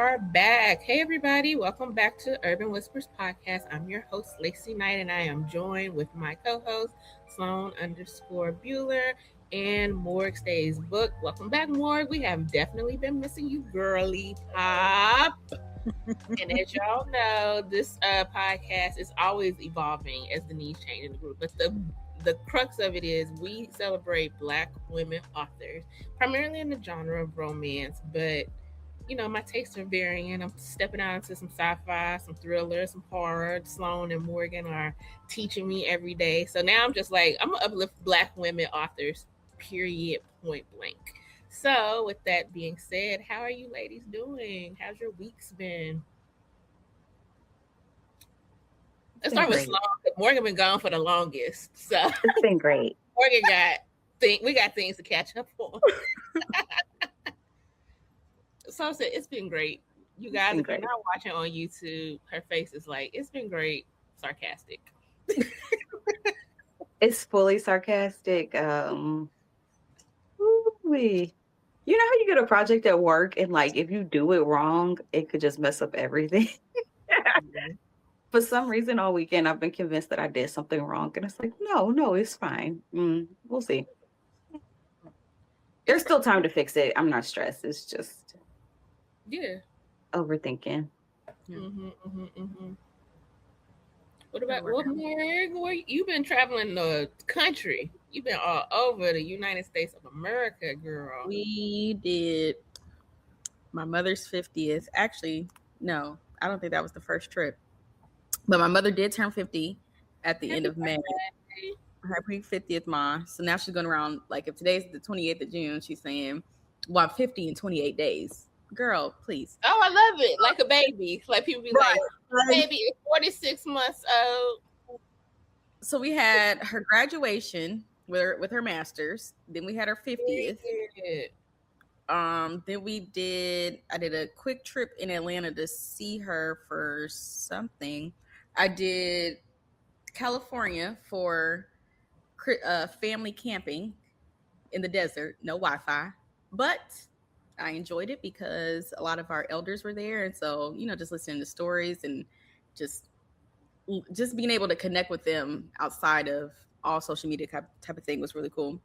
are back. Hey, everybody. Welcome back to Urban Whispers Podcast. I'm your host, LaCie Knight, and I am joined with my co host, Sloan_Bueller, and Morg Stays Book. Welcome back, Morg. We have definitely been missing you, girly pop. And as y'all know, this podcast is always evolving as the needs change in the group. But the crux of it is we celebrate Black women authors, primarily in the genre of romance, but my tastes are varying. I'm stepping out into some sci-fi, some thriller, some horror. Sloan and Morgan are teaching me every day. So now I'm just like, I'm gonna uplift Black women authors, period, point blank. So with that being said, how are you ladies doing? How's your weeks been? Let's start with Sloan. Morgan been gone for the longest. So it's been great. Morgan we got things to catch up on. So I said, it's been great. You guys, if you're not watching on YouTube, her face is like, it's been great, sarcastic. It's fully sarcastic. You know how you get a project at work and like if you do it wrong, it could just mess up everything. Mm-hmm. For some reason all weekend I've been convinced that I did something wrong, and it's like, no, it's fine. We'll see. There's still time to fix it. I'm not stressed. It's just overthinking. What about Morg? You've been traveling the country. You've been all over the United States of America, girl. We did my mother's 50th. Actually, no, I don't think that was the first trip. But my mother did turn 50 at the end of May. Happy 50th, Ma. So now she's going around, like, if today's the 28th of June, she's saying, well, I'm 50 in 28 days. Girl, please. Oh, I love it. Like a baby. Like people be like, baby is 46 months old. So we had her graduation with her master's. Then we had her 50th. Then I did a quick trip in Atlanta to see her for something. I did California for family camping in the desert, no Wi-Fi, but I enjoyed it because a lot of our elders were there, and so just listening to stories and just being able to connect with them outside of all social media type of thing was really cool.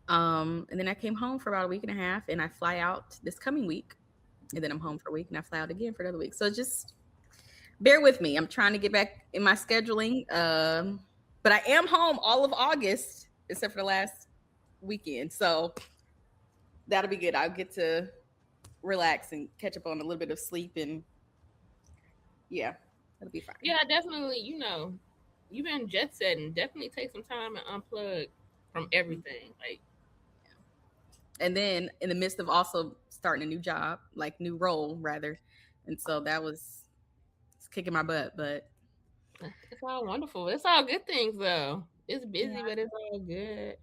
And then I came home for about a week and a half, and I fly out this coming week, and then I'm home for a week, and I fly out again for another week. So just bear with me. I'm trying to get back in my scheduling, but I am home all of August except for the last weekend, so that'll be good. I'll get to relax and catch up on a little bit of sleep, and that'll be fine. Yeah, definitely. You've been jet setting. Definitely take some time and unplug from everything. And then in the midst of also starting a new job, like new role rather, and so that was kicking my butt. But it's all wonderful. It's all good things though. It's busy, but it's all good.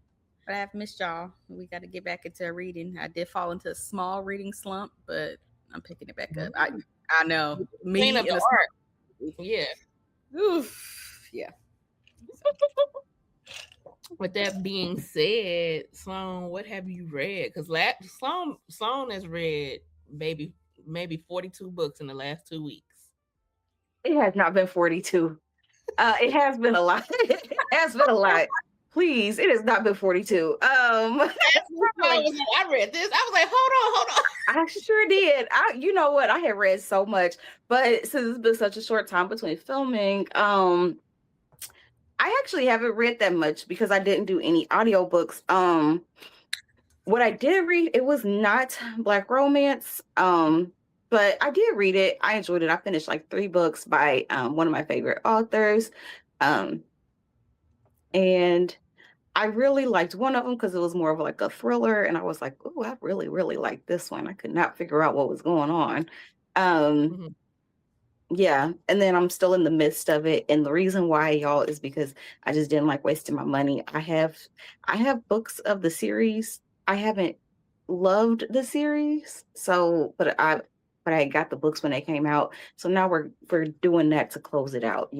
But I have missed y'all. We got to get back into reading. I did fall into a small reading slump, but I'm picking it back up. I know. Me and the art. Yeah. Oof. Yeah. With that being said, Sloan, what have you read? Because Sloan has read maybe 42 books in the last 2 weeks. It has not been 42. It has been a lot. It has been a lot. Please, it has not been 42. I read this. I was like, hold on. I sure did. You know what? I had read so much, but since it's been such a short time between filming, I actually haven't read that much because I didn't do any audiobooks. What I did read, it was not Black romance, but I did read it. I enjoyed it. I finished like 3 books by one of my favorite authors. And I really liked one of them because it was more of like a thriller. And I was like, oh, I really, really like this one. I could not figure out what was going on. Yeah. And then I'm still in the midst of it. And the reason why, y'all, is because I just didn't like wasting my money. I have books of the series. I haven't loved the series. So, but I got the books when they came out. So now we're doing that to close it out,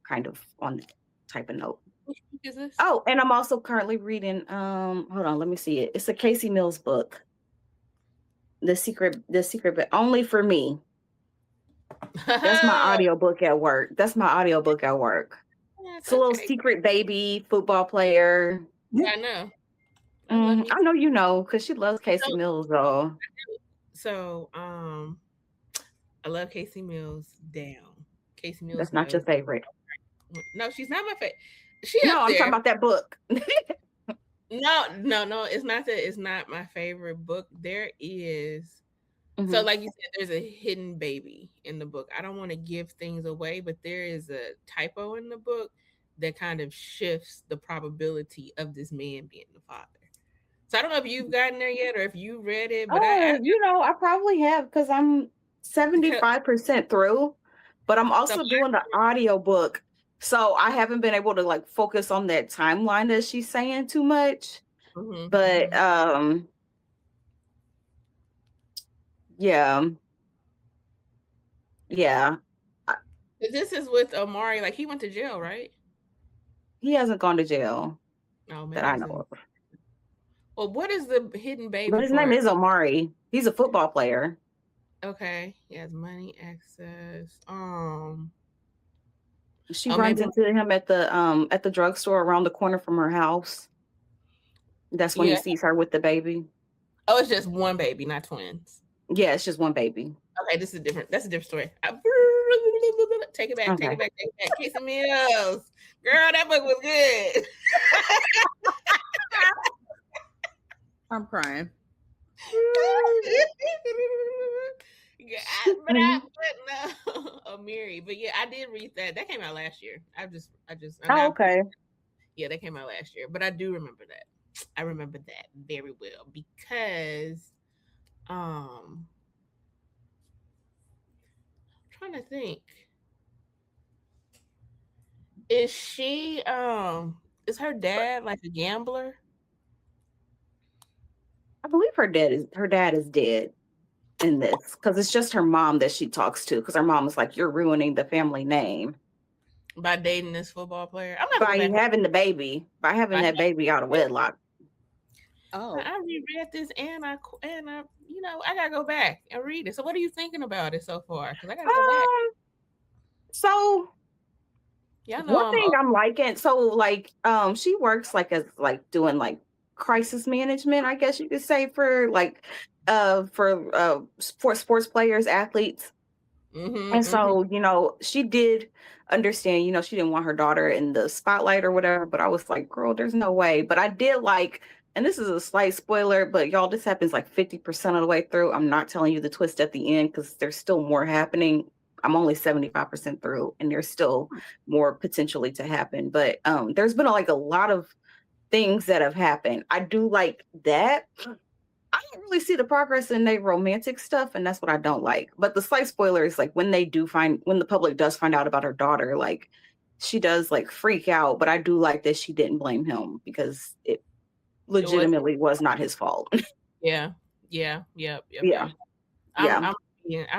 kind of on that type of note. Which book is this? Oh, and I'm also currently reading, hold on, let me see it. It's a Casey Mills book. The secret, but only for me. That's my audiobook at work. It's a little secret baby football player. Yeah, I know. I know you know because she loves Casey Mills though. So I love Casey Mills down. Casey Mills. That's not your favorite. No, she's not my favorite. No, I'm talking about that book. No, it's not that. It's not my favorite book. There is. So like you said, there's a hidden baby in the book. I don't want to give things away, but there is a typo in the book that kind of shifts the probability of this man being the father. So I don't know if you've gotten there yet or if you read it, but I probably have because I'm 75% through, but I'm also doing the audiobook. So I haven't been able to like focus on that timeline that she's saying too much. But yeah. This is with Omari. Like he went to jail, right? He hasn't gone to jail. Oh, man, that I know of. Well, what is the hidden baby? But his name is Omari. He's a football player. Okay. He has money, access. She runs into him at the drugstore around the corner from her house. That's when he sees her with the baby. Oh, it's just one baby, not twins. Yeah, it's just one baby. Okay, that's a different story. Take it back. Casey Mills. Girl, that book was good. I'm crying. Mary. But yeah, I did read that. That came out last year. Okay. Yeah, that came out last year. But I do remember that. I remember that very well because I'm trying to think. Is she is her dad like a gambler? I believe her dad is dead in this because it's just her mom that she talks to because her mom is like, you're ruining the family name by dating this football player. By having that baby out of wedlock. Oh, I reread this and I you know, I gotta go back and read it. So what are you thinking about it so far? Because I gotta go back. So yeah, know one thing I'm liking, so like she works like as like doing like crisis management, I guess you could say, for like for sports players, athletes. And so, you know, she did understand, you know, she didn't want her daughter in the spotlight or whatever, but I was like, girl, there's no way. But I did like, and this is a slight spoiler, but y'all, this happens like 50% of the way through. I'm not telling you the twist at the end because there's still more happening. I'm only 75% through and there's still more potentially to happen. But there's been like a lot of things that have happened. I do like that. I don't really see the progress in their romantic stuff, and that's what I don't like. But the slight spoiler is like when the public does find out about her daughter, like she does like freak out. But I do like that she didn't blame him because it legitimately was not his fault. Yeah. I'm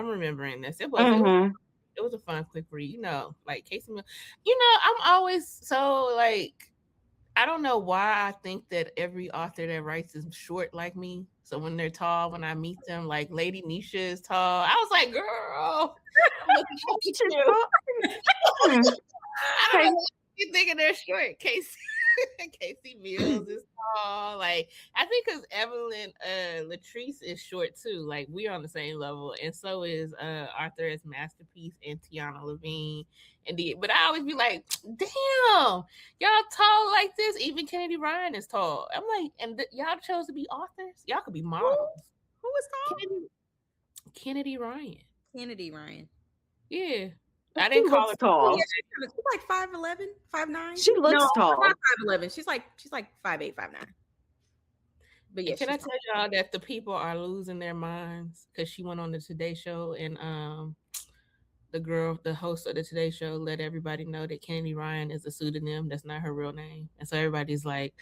remembering this. It was a fun, quick read. You know, like Casey Mills. You know, I'm always so like, I don't know why I think that every author that writes is short like me. So when they're tall, when I meet them, like Lady Nisha is tall. I was like, girl, I'm looking at you. I don't know what you thinking they're short. Casey Mills is tall. Like, I think because Evelyn Latrice is short too. Like, we're on the same level. And so is Arthur as Masterpiece and Tiana Levine. But I always be like, damn, y'all tall like this. Even Kennedy Ryan is tall. I'm like, and y'all chose to be authors? Y'all could be models. Who is tall? Kennedy Ryan. Yeah. I didn't call her tall. Yeah, she's like 5'11", 5'9". She looks tall. Not 5'11". She's like 5'8", 5'9". But yeah, can I tell y'all that the people are losing their minds because she went on the Today Show and the host of the Today Show, let everybody know that Kennedy Ryan is a pseudonym. That's not her real name. And so everybody's like,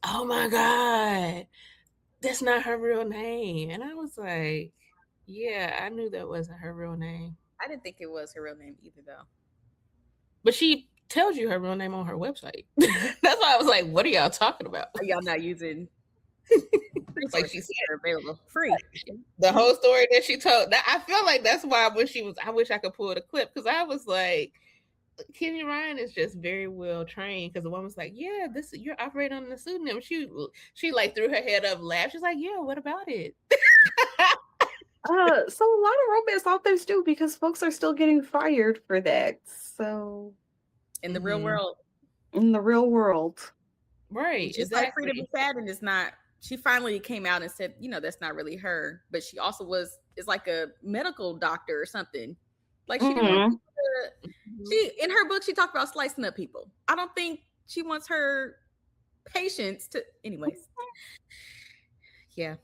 oh my God, that's not her real name. And I was like, yeah, I knew that wasn't her real name. I didn't think it was her real name either, though. But she tells you her real name on her website. That's why I was like, what are y'all talking about? Are y'all not using like she said, are available free. The whole story that she told. I feel like that's why I wish I could pull the clip, because I was like, Kenny Ryan is just very well trained, because the woman was like, yeah, you're operating on the pseudonym. She like threw her head up, laughed. She's like, yeah, what about it? So a lot of romance authors do, because folks are still getting fired for that. So in the real world. In the real world. Right. Just like Freedom McFadden is not, she finally came out and said, that's not really her, but she also is like a medical doctor or something. Like she didn't want she in her book, she talked about slicing up people. I don't think she wants her patients to, anyways. Yeah.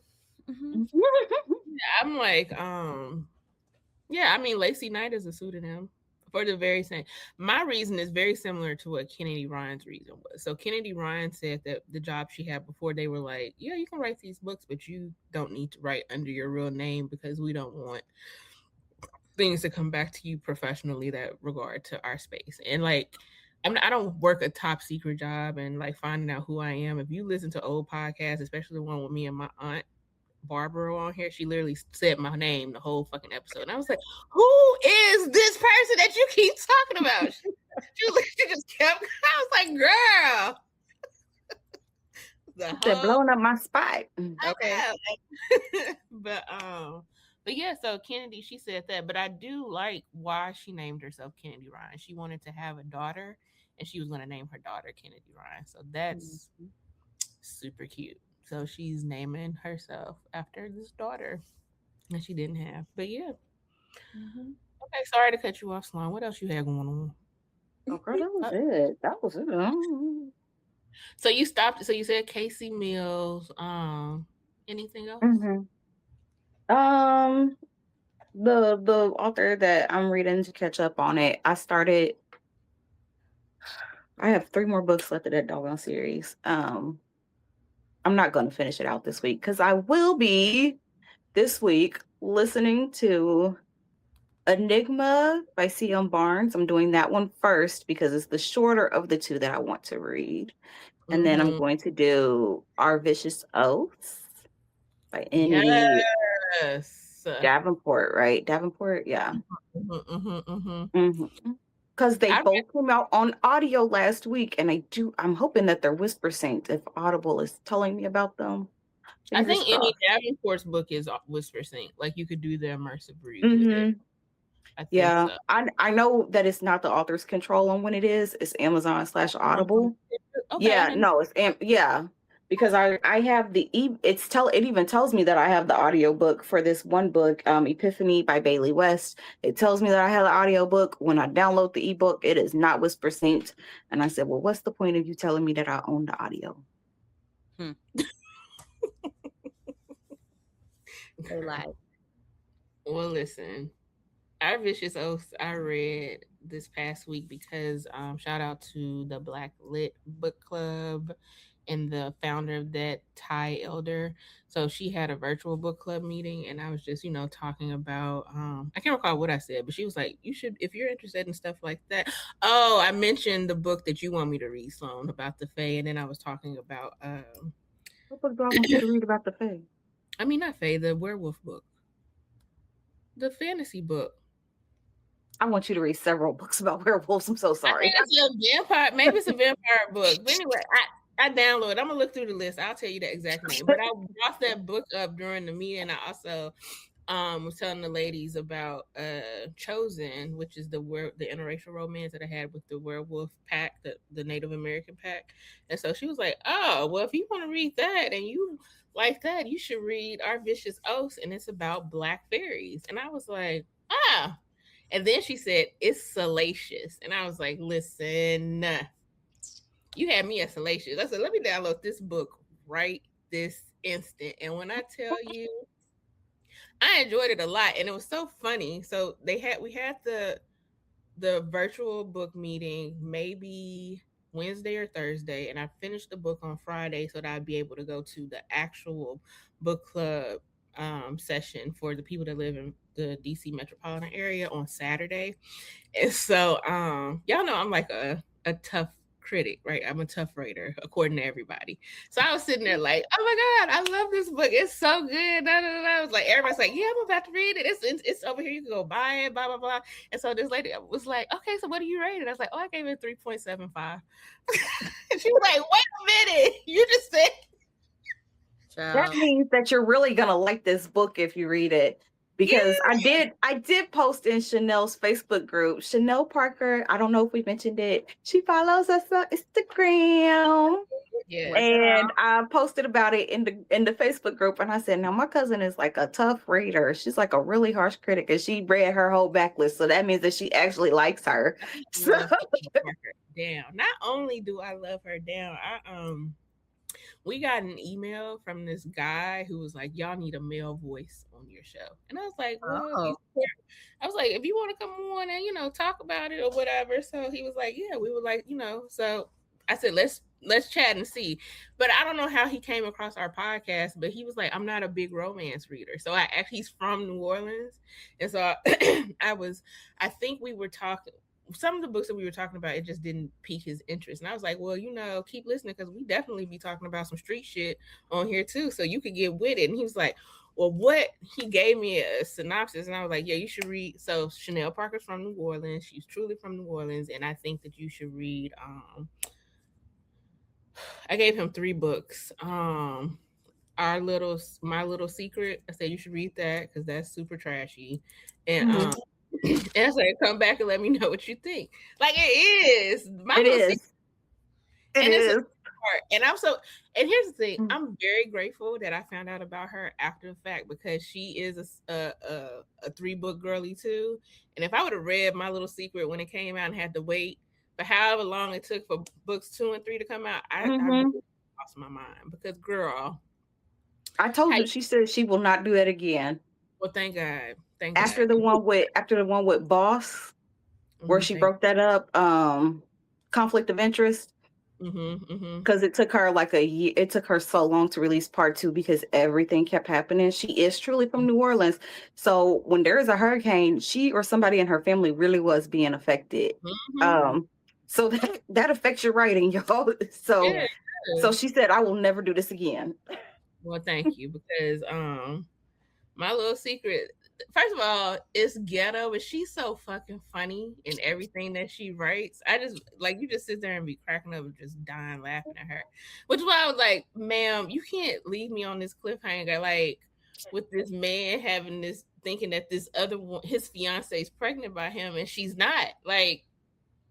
I'm like, yeah, I mean, LaCie Knight is a pseudonym for the very same. My reason is very similar to what Kennedy Ryan's reason was. So Kennedy Ryan said that the job she had before, they were like, yeah, you can write these books, but you don't need to write under your real name, because we don't want things to come back to you professionally that regard to our space. And like, I don't work a top secret job and like finding out who I am. If you listen to old podcasts, especially the one with me and my aunt Barbara on here, she literally said my name the whole fucking episode. And I was like, who is this person that you keep talking about? She just kept, I was like, girl. They're blowing up my spot. Okay. But yeah, so Kennedy, she said that, but I do like why she named herself Kennedy Ryan. She wanted to have a daughter, and she was going to name her daughter Kennedy Ryan. So that's super cute. So she's naming herself after this daughter that she didn't have. But yeah. Okay, sorry to cut you off, Sloan. What else you had going on? Oh, girl, that was it. That was it. So you stopped. So you said Casey Mills. Anything else? The author that I'm reading to catch up on it, I have 3 more books left of that doggone series. I'm not going to finish it out this week, because I will be this week listening to Enigma by C.M. Barnes. I'm doing that one first because it's the shorter of the 2 that I want to read. And then I'm going to do Our Vicious Oaths by Davenport, right? Davenport, yeah. Because they both came out on audio last week, and I'm hoping that they're whisper synced if Audible is telling me about them. I think any Davenport's book is whisper synced. Like you could do the immersive read with it. I think so. I know that it's not the author's control on when it is. It's Amazon/Audible. Because I have the it even tells me that I have the audiobook for this one book, Epiphany by Bailey West. It tells me that I have the audiobook. When I download the ebook, it is not whisper synced. And I said, well, what's the point of you telling me that I own the audio? They lied. Well, listen, Our Vicious Oaths I read this past week because shout out to the Black Lit Book Club and the founder of that, Ty Elder. So she had a virtual book club meeting, and I was just, talking about, I can't recall what I said, but she was like, you should, if you're interested in stuff like that. Oh, I mentioned the book that you want me to read, Sloan, about the Fae. And then I was talking about, what book do I want you to read about the Fae? I mean, not Fae, the werewolf book. The fantasy book. I want you to read several books about werewolves. I'm so sorry. Maybe it's a vampire book. But anyway, I downloaded. I'm gonna look through the list. I'll tell you the exact name. But I brought that book up during the meeting. I also was telling the ladies about Chosen, which is the interracial romance that I had with the werewolf pack, the Native American pack. And so she was like, oh, well, if you want to read that and you like that, you should read Our Vicious Oaths, and it's about Black fairies. And I was like, ah. And then she said, it's salacious. And I was like, listen, you had me at salacious. I said, let me download this book right this instant. And when I tell you, I enjoyed it a lot. And it was so funny. So we had the virtual book meeting maybe Wednesday or Thursday. And I finished the book on Friday so that I'd be able to go to the actual book club session for the people that live in the DC metropolitan area on Saturday. And so y'all know I'm like a tough critic, right? I'm a tough rater, according to everybody. So I was sitting there like, oh my God, I love this book. It's so good. I was like, everybody's like, yeah, I'm about to read it. It's over here. You can go buy it, blah, blah, blah. And so this lady was like, okay, so what do you rate it? I was like, oh, I gave it 3.75. And she was like, wait a minute. You just said. That means that you're really going to like this book if you read it. Because I did post in Chenell's Facebook group. Chenell Parker, I don't know if we mentioned it. She follows us on Instagram. Yeah. And I posted about it in the Facebook group, and I said, now my cousin is like a tough reader. She's like a really harsh critic, and she read her whole backlist. So that means that she actually likes her. So. Down. Not only do I love her down, we got an email from this guy who was like, y'all need a male voice on your show. And I was like, well, I was like, if you want to come on and, you know, talk about it or whatever. So he was like, yeah, we were like, you know, so I said, let's chat and see. But I don't know how he came across our podcast, but he was like, I'm not a big romance reader. So he's from New Orleans. And so I think we were talking, some of the books that we were talking about, it just didn't pique his interest. And I was like, well, you know, keep listening, because we definitely be talking about some street shit on here too, so you could get with it. And he was like, well, he gave me a synopsis, and I was like, yeah, you should read. So Chenell Parker's from New Orleans. She's truly from New Orleans, and I think that you should read I gave him 3 books. My Little Secret. I said you should read that because that's super trashy. And and I said, come back and let me know what you think. Like, it is. It is. And and here's the thing. I'm very grateful that I found out about her after the fact, because she is a 3-book girly too. And if I would have read My Little Secret when it came out and had to wait for however long it took for books 2 and 3 to come out, I really lost my mind, because girl, I told you, she said she will not do it again. Well, thank God. After the one with Boss, where she broke that up, conflict of interest. Because it took her like a year. It took her so long to release part 2 because everything kept happening. She is truly from New Orleans, so when there is a hurricane, she or somebody in her family really was being affected. So that affects your writing, y'all. So she said, I will never do this again. Well, thank you, because My Little Secret, first of all, it's ghetto, but she's so fucking funny in everything that she writes. I just, like, you just sit there and be cracking up and just dying laughing at her. Which is why I was like, ma'am, you can't leave me on this cliffhanger, like, with this man having this, thinking that this other one, his fiance is pregnant by him, and she's not. Like,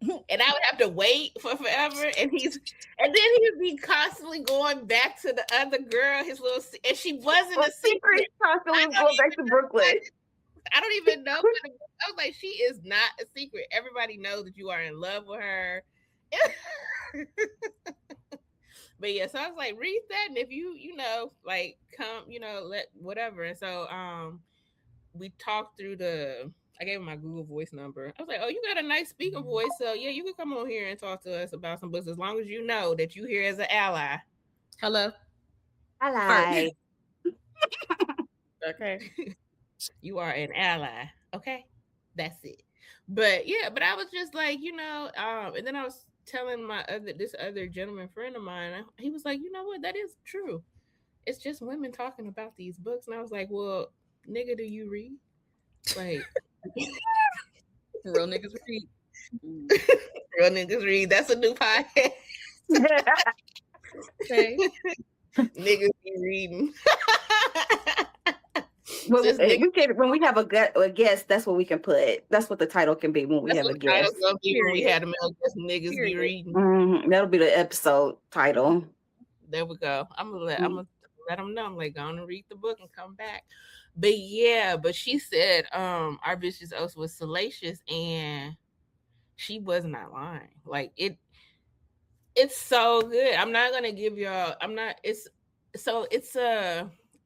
and I would have to wait for forever, and then he'd be constantly going back to the other girl, his little, and she wasn't a secret. Constantly going back to Brooklyn. I don't even know. I was like, she is not a secret. Everybody knows that you are in love with her. But yeah, so I was like, read that, and if you know, like, come, you know, let whatever. And so we talked through I gave him my Google Voice number. I was like, oh, you got a nice speaker voice, so yeah, you can come on here and talk to us about some books, as long as you know that you here as an ally. Hello. Ally. Okay. You are an ally. Okay. That's it. But yeah, but I was just like, you know, and then I was telling this other gentleman friend of mine, he was like, you know what, that is true. It's just women talking about these books. And I was like, well, nigga, do you read? Like, real niggas read. Real niggas read. That's a new podcast. Okay. Niggas be reading. Well, when we have a guest, that's what we can put. That's what the title can be when we have a guest. When we had a male guest, niggas be reading. That'll be the episode title. There we go. I'm gonna let them know. I'm like, go on and read the book and come back. But yeah, but she said our bitch's oath was salacious, and she was not lying. Like, it's so good. I'm not gonna give y'all. It's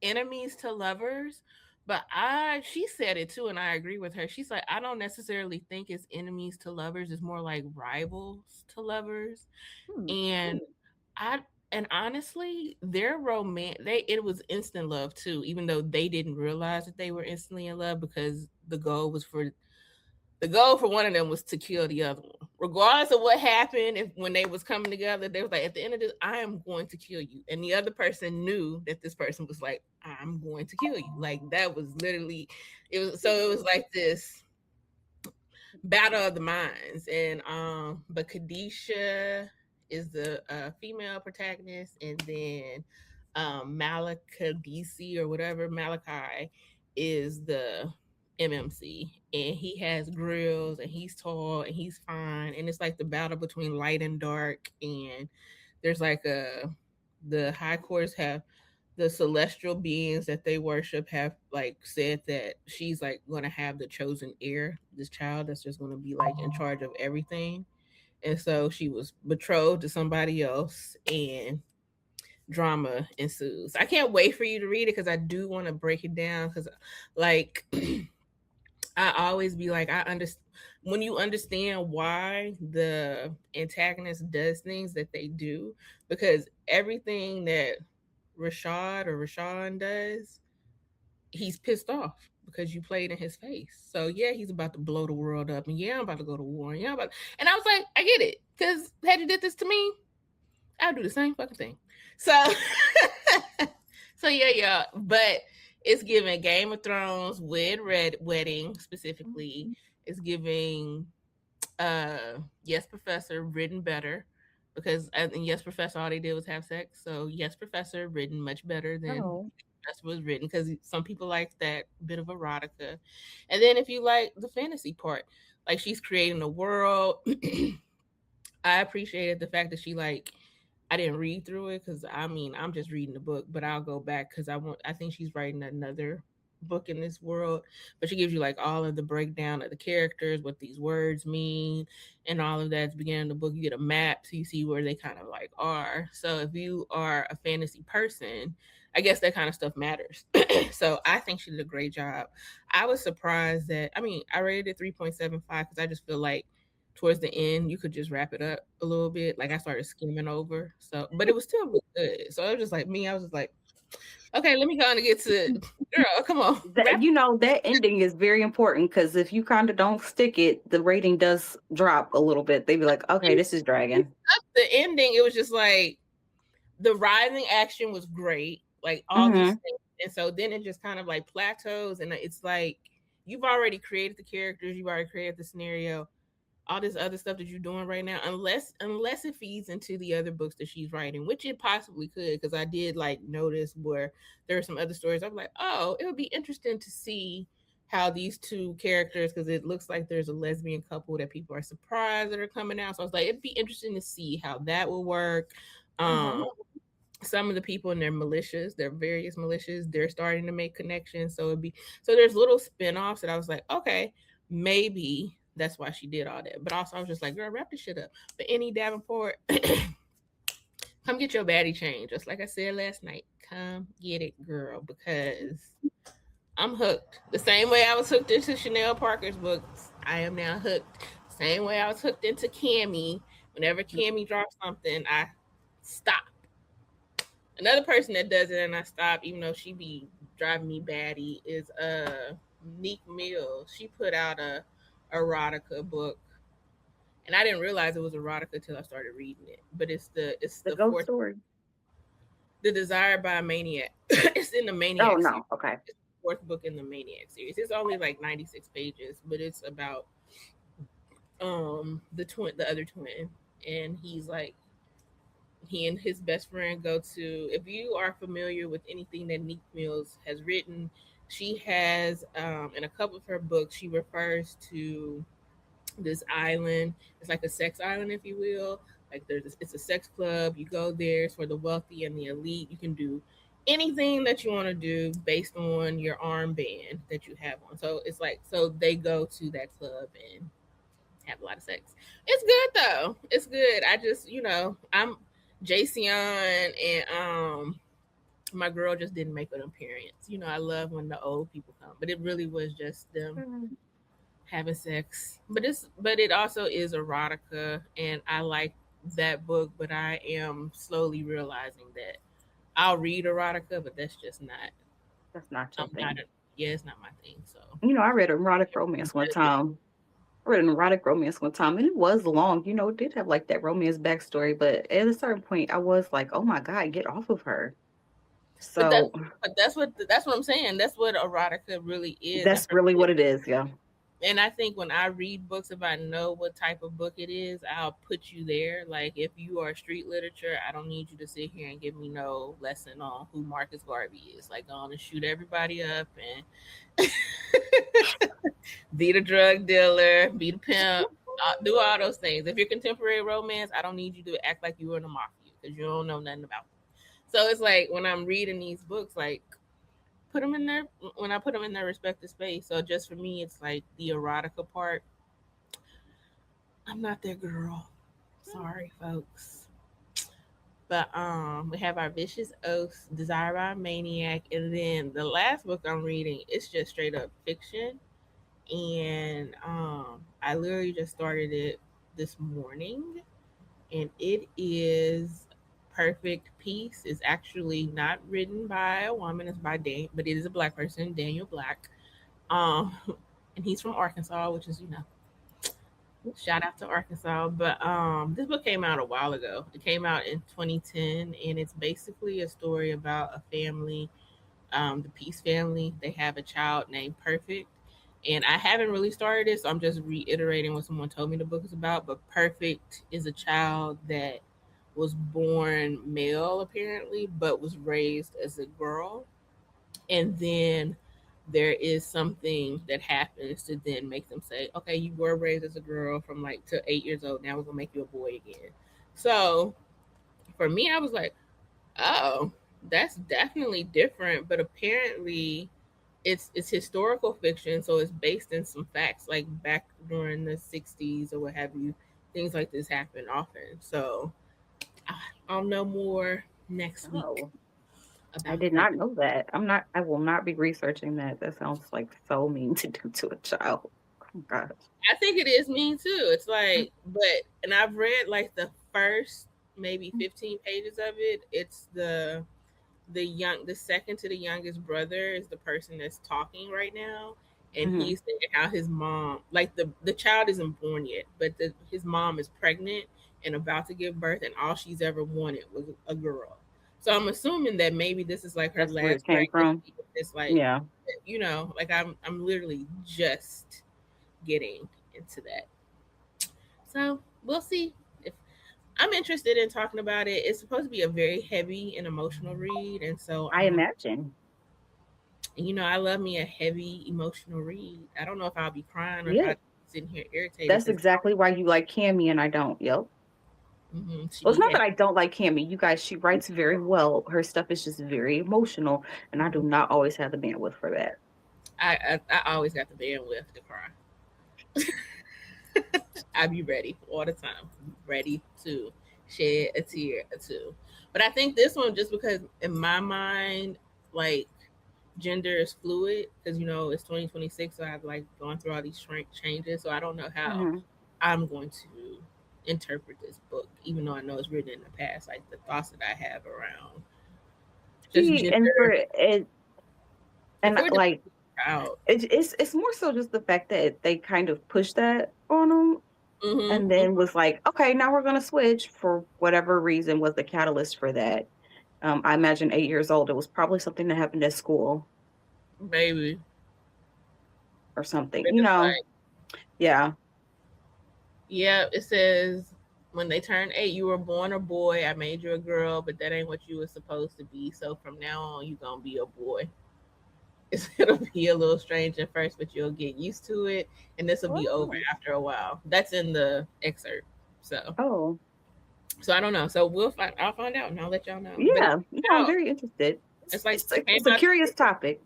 enemies to lovers, but she said it too, and I agree with her. She's like, I don't necessarily think it's enemies to lovers. It's more like rivals to lovers. And honestly, their romance, it was instant love too, even though they didn't realize that they were instantly in love, because the goal for one of them was to kill the other one. regardless of what happened, if when they was coming together, they was like, at the end of this, I am going to kill you. And the other person knew that this person was like, I'm going to kill you. Like that was literally it was like this battle of the minds. And but Khadisha is the female protagonist, and then Malika DC or whatever, Malachi is the MMC, and he has grills and he's tall and he's fine, and it's like the battle between light and dark. And there's like the high courts have the celestial beings that they worship have like said that she's like going to have the chosen heir, this child that's just going to be like in charge of everything. And so she was betrothed to somebody else, and drama ensues. I can't wait for you to read it because I do want to break it down, because like I always be like, I understand when you understand why the antagonist does things that they do, because everything that Rashawn does, he's pissed off because you played in his face. So yeah, he's about to blow the world up, and yeah, I'm about to go to war, and and I was like, I get it, because had you did this to me, I'll do the same fucking thing. So so yeah, but it's giving Game of Thrones with Red Wedding specifically. It's giving Yes Professor written better, because in Yes Professor all they did was have sex. So Yes Professor written much better than Professor was written, because some people like that bit of erotica. And then if you like the fantasy part, like she's creating a world. I appreciated the fact that she like, I didn't read through it because I mean I'm just reading the book, but I'll go back because I think she's writing another book in this world. But she gives you like all of the breakdown of the characters, what these words mean, and all of that's beginning of the book. You get a map so you see where they kind of like are. So if you are a fantasy person, I guess that kind of stuff matters. So I think she did a great job. I was surprised that, I mean, I rated it 3.75 because I just feel like towards the end you could just wrap it up a little bit. Like I started skimming over. So but it was still really good. So it was just like me, I was just like, okay, let me go on and get to girl, come on. You know, that ending is very important, because if you kind of don't stick it, the rating does drop a little bit. They'd be like, okay, this is dragging. The ending, it was just like the rising action was great, like all these things. And so then it just kind of like plateaus, and it's like you've already created the characters, you've already created the scenario, all this other stuff that you're doing right now, unless it feeds into the other books that she's writing, which it possibly could, because I did like notice where there are some other stories I'm like, oh, it would be interesting to see how these two characters, because it looks like there's a lesbian couple that people are surprised that are coming out. So I was like, it'd be interesting to see how that will work. Some of the people in their militias, their various militias, they're starting to make connections. So there's little spin-offs that I was like, okay, maybe that's why she did all that. But also I was just like, girl, wrap this shit up. But any Davenport, come get your baddie change. Just like I said last night, come get it, girl, because I'm hooked. The same way I was hooked into Chenell Parker's books, I am now hooked. Same way I was hooked into Cammie. Whenever Cammie drops something, I stop. Another person that does it and I stop, even though she be driving me batty, is Nek Mills. She put out a erotica book, and I didn't realize it was erotica until I started reading it. But it's the fourth story, The Desire by a Maniac. It's in the Maniac. Oh no, series. okay. It's the fourth book in the Maniac series. It's only like 96 pages, but it's about the other twin, and he's like, he and his best friend go to, if you are familiar with anything that Nek Mills has written, she has in a couple of her books, she refers to this island. It's like a sex island, if you will. Like it's a sex club. You go there, it's for the wealthy and the elite. You can do anything that you want to do based on your armband that you have on. So it's like, so they go to that club and have a lot of sex. It's good though. It's good. I just, I'm Jason and my girl just didn't make an appearance. I love when the old people come, but it really was just them having sex. But it also is erotica, and I like that book, but I am slowly realizing that I'll read erotica, but that's not your thing. It's not my thing. So I read erotic romance one time. I read an erotic romance one time, and it was long. It did have like that romance backstory, but at a certain point, I was like, "Oh my god, get off of her!" But So that's what I'm saying. That's what erotica really is. that's really what it is. Yeah, And I think when I read books, if I know what type of book it is, I'll put you there. Like if you are street literature, I don't need you to sit here and give me no lesson on who Marcus Garvey is. Like go on and shoot everybody up and be the drug dealer, be the pimp, do all those things. If you're contemporary romance, I don't need you to act like you were in the mafia because you don't know nothing about them. So it's like when I'm reading these books, like put them in there when I put them in their respective space. So just for me, it's like the erotica part. I'm not their girl. Sorry, folks. But we have our vicious oaths, desire by a maniac, and then the last book I'm reading, it's just straight up fiction. And I literally just started it this morning, and it is Perfect Peace. It's actually not written by a woman, it's by but it is a black person, Daniel Black. Um and he's from Arkansas, which is, shout out to Arkansas. But this book came out a while ago. It came out in 2010, and it's basically a story about a family, the Peace family. They have a child named Perfect. And I haven't really started it, so I'm just reiterating what someone told me the book is about. But Perfect is a child that was born male, apparently, but was raised as a girl. And then there is something that happens to then make them say, okay, you were raised as a girl from like to 8 years old. Now we're gonna make you a boy again. So for me, I was like, oh, that's definitely different. But apparently, it's historical fiction, so it's based in some facts, like back during the '60s or what have you. Things like this happen often. So I'll know more next week oh, I about did that. not know that. I will not be researching that. That sounds like so mean to do to a child. Oh gosh. I think it is mean too. It's like, and I've read like the first maybe 15 pages of it. It's the second to the youngest brother is the person that's talking right now, and Mm-hmm. he's saying how his mom, like the child isn't born yet, but his mom is pregnant and about to give birth, and all she's ever wanted was a girl. So I'm assuming that maybe this is like her That's where it last came from. pregnancy. It's like, Yeah. like I'm literally just getting into that. So we'll see if I'm interested in talking about it. It's supposed to be a very heavy and emotional read, and so I imagine. I love me a heavy emotional read. I don't know if I'll be crying or if Yeah. I'll be sitting here irritated That's because exactly why you like Cammy and I don't. Yep. she Well, it's be not that heavy. I don't like Cammy. You guys, she writes very well. Her stuff is just very emotional, and I do not always have the bandwidth for that. I always got the bandwidth to cry. I be ready all the time, ready to shed a tear or two. But I think this one, just because in my mind, like gender is fluid, because it's 2026, so I've like gone through all these changes. So I don't know how Mm-hmm. I'm going to interpret this book, even though I know it's written in the past, like the thoughts that I have around just See, and for gender it, and before the like out. it's more so just the fact that they kind of pushed that on them, and Mm-hmm. then was like, okay, now we're gonna switch for whatever reason was the catalyst for that. I imagine 8 years old. It was probably something that happened at school Maybe. or something. But it's like, Yeah. yeah, it says when they turn 8, you were born a boy. I made you a girl, but that ain't what you were supposed to be. So from now on, you gonna be a boy. It'll be a little strange at first, but you'll get used to it, and this will be over Oh. after a while. That's in the excerpt. Oh. So I don't know. So I'll find out, and I'll let y'all know. But Yeah. No, I'm very interested. it's like It's a curious topic.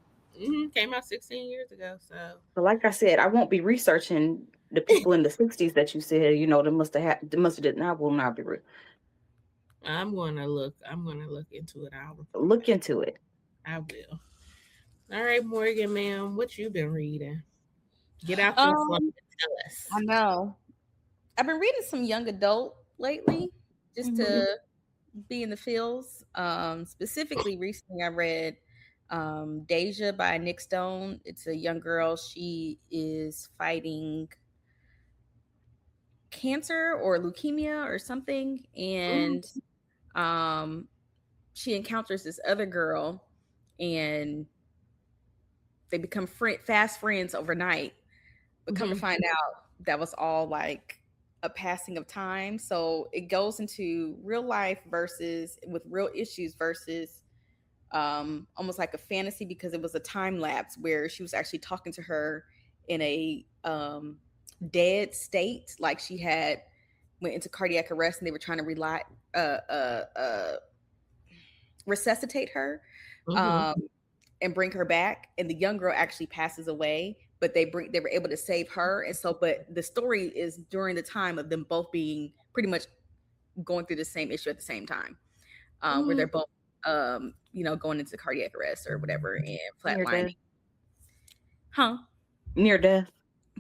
came out 16 years ago. So But like I said, I won't be researching the people in the '60s that you said. They must have did. I will not be. I'm gonna look. I'm gonna look into it. I'll report Look back. into it. I will. All right, Morgan, ma'am, what you been reading? Get out your slump Um, and tell us. I know. I've been reading some young adult lately, just Mhm. to be in the feels. Specifically, recently I read Deja by Nick Stone. It's a young girl. She is fighting cancer or leukemia or something, and she encounters this other girl, and they become fast friends overnight. But come to find out, that was all like a passing of time. So it goes into real life versus with real issues versus almost like a fantasy, because it was a time lapse where she was actually talking to her in a dead state, like she had went into cardiac arrest and they were trying to resuscitate her and bring her back, and the young girl actually passes away, but they were able to save her. And so, but the story is during the time of them both being pretty much going through the same issue at the same time, where they're both going into cardiac arrest or whatever and flatlining. Near death.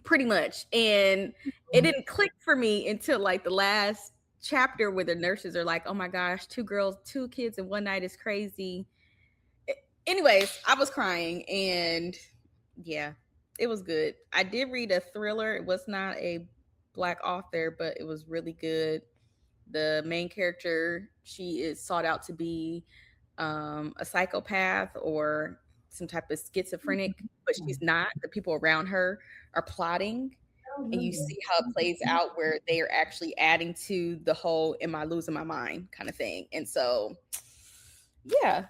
Pretty much. And it didn't click for me until like the last chapter where the nurses are like, oh my gosh, 2 kids in one night is crazy. Anyways, I was crying, and yeah, it was good. I did read a thriller. It was not a Black author, but it was really good. The main character, she is sought out to be a psychopath or some type of schizophrenic, but she's not. The people around her are plotting, and you see how it plays out where they are actually adding to the whole "am I losing my mind" kind of thing. And so, yeah.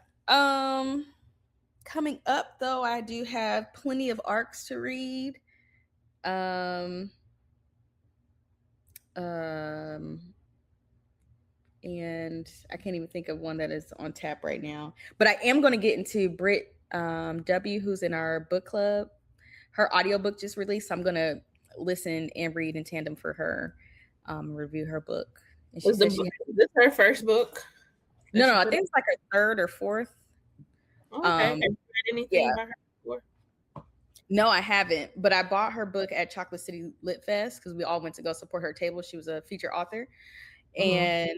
Coming up though, I do have plenty of arcs to read. And I can't even think of one that is on tap right now. But I am going to get into Britt W, who's in our book club. Her audiobook just released, so I'm going to listen and read in tandem for her, review her book. And she this her first book? No, I think it's like her third or fourth. Okay. Have you read anything about her before? No, I haven't. But I bought her book at Chocolate City Lit Fest because we all went to go support her table. She was a featured author. And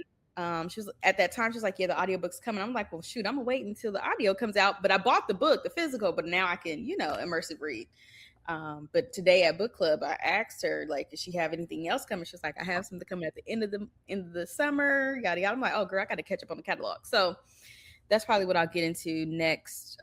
she was at that time, she was like, yeah, the audiobook's coming. I'm like, well, shoot, I'm gonna wait until the audio comes out. But I bought the book, the physical, but now I can, immersive read. But today at book club, I asked her, like, does she have anything else coming? She was like, I have something coming at the end of the summer, yada yada. I'm like, oh girl, I gotta catch up on the catalog. So that's probably what I'll get into next.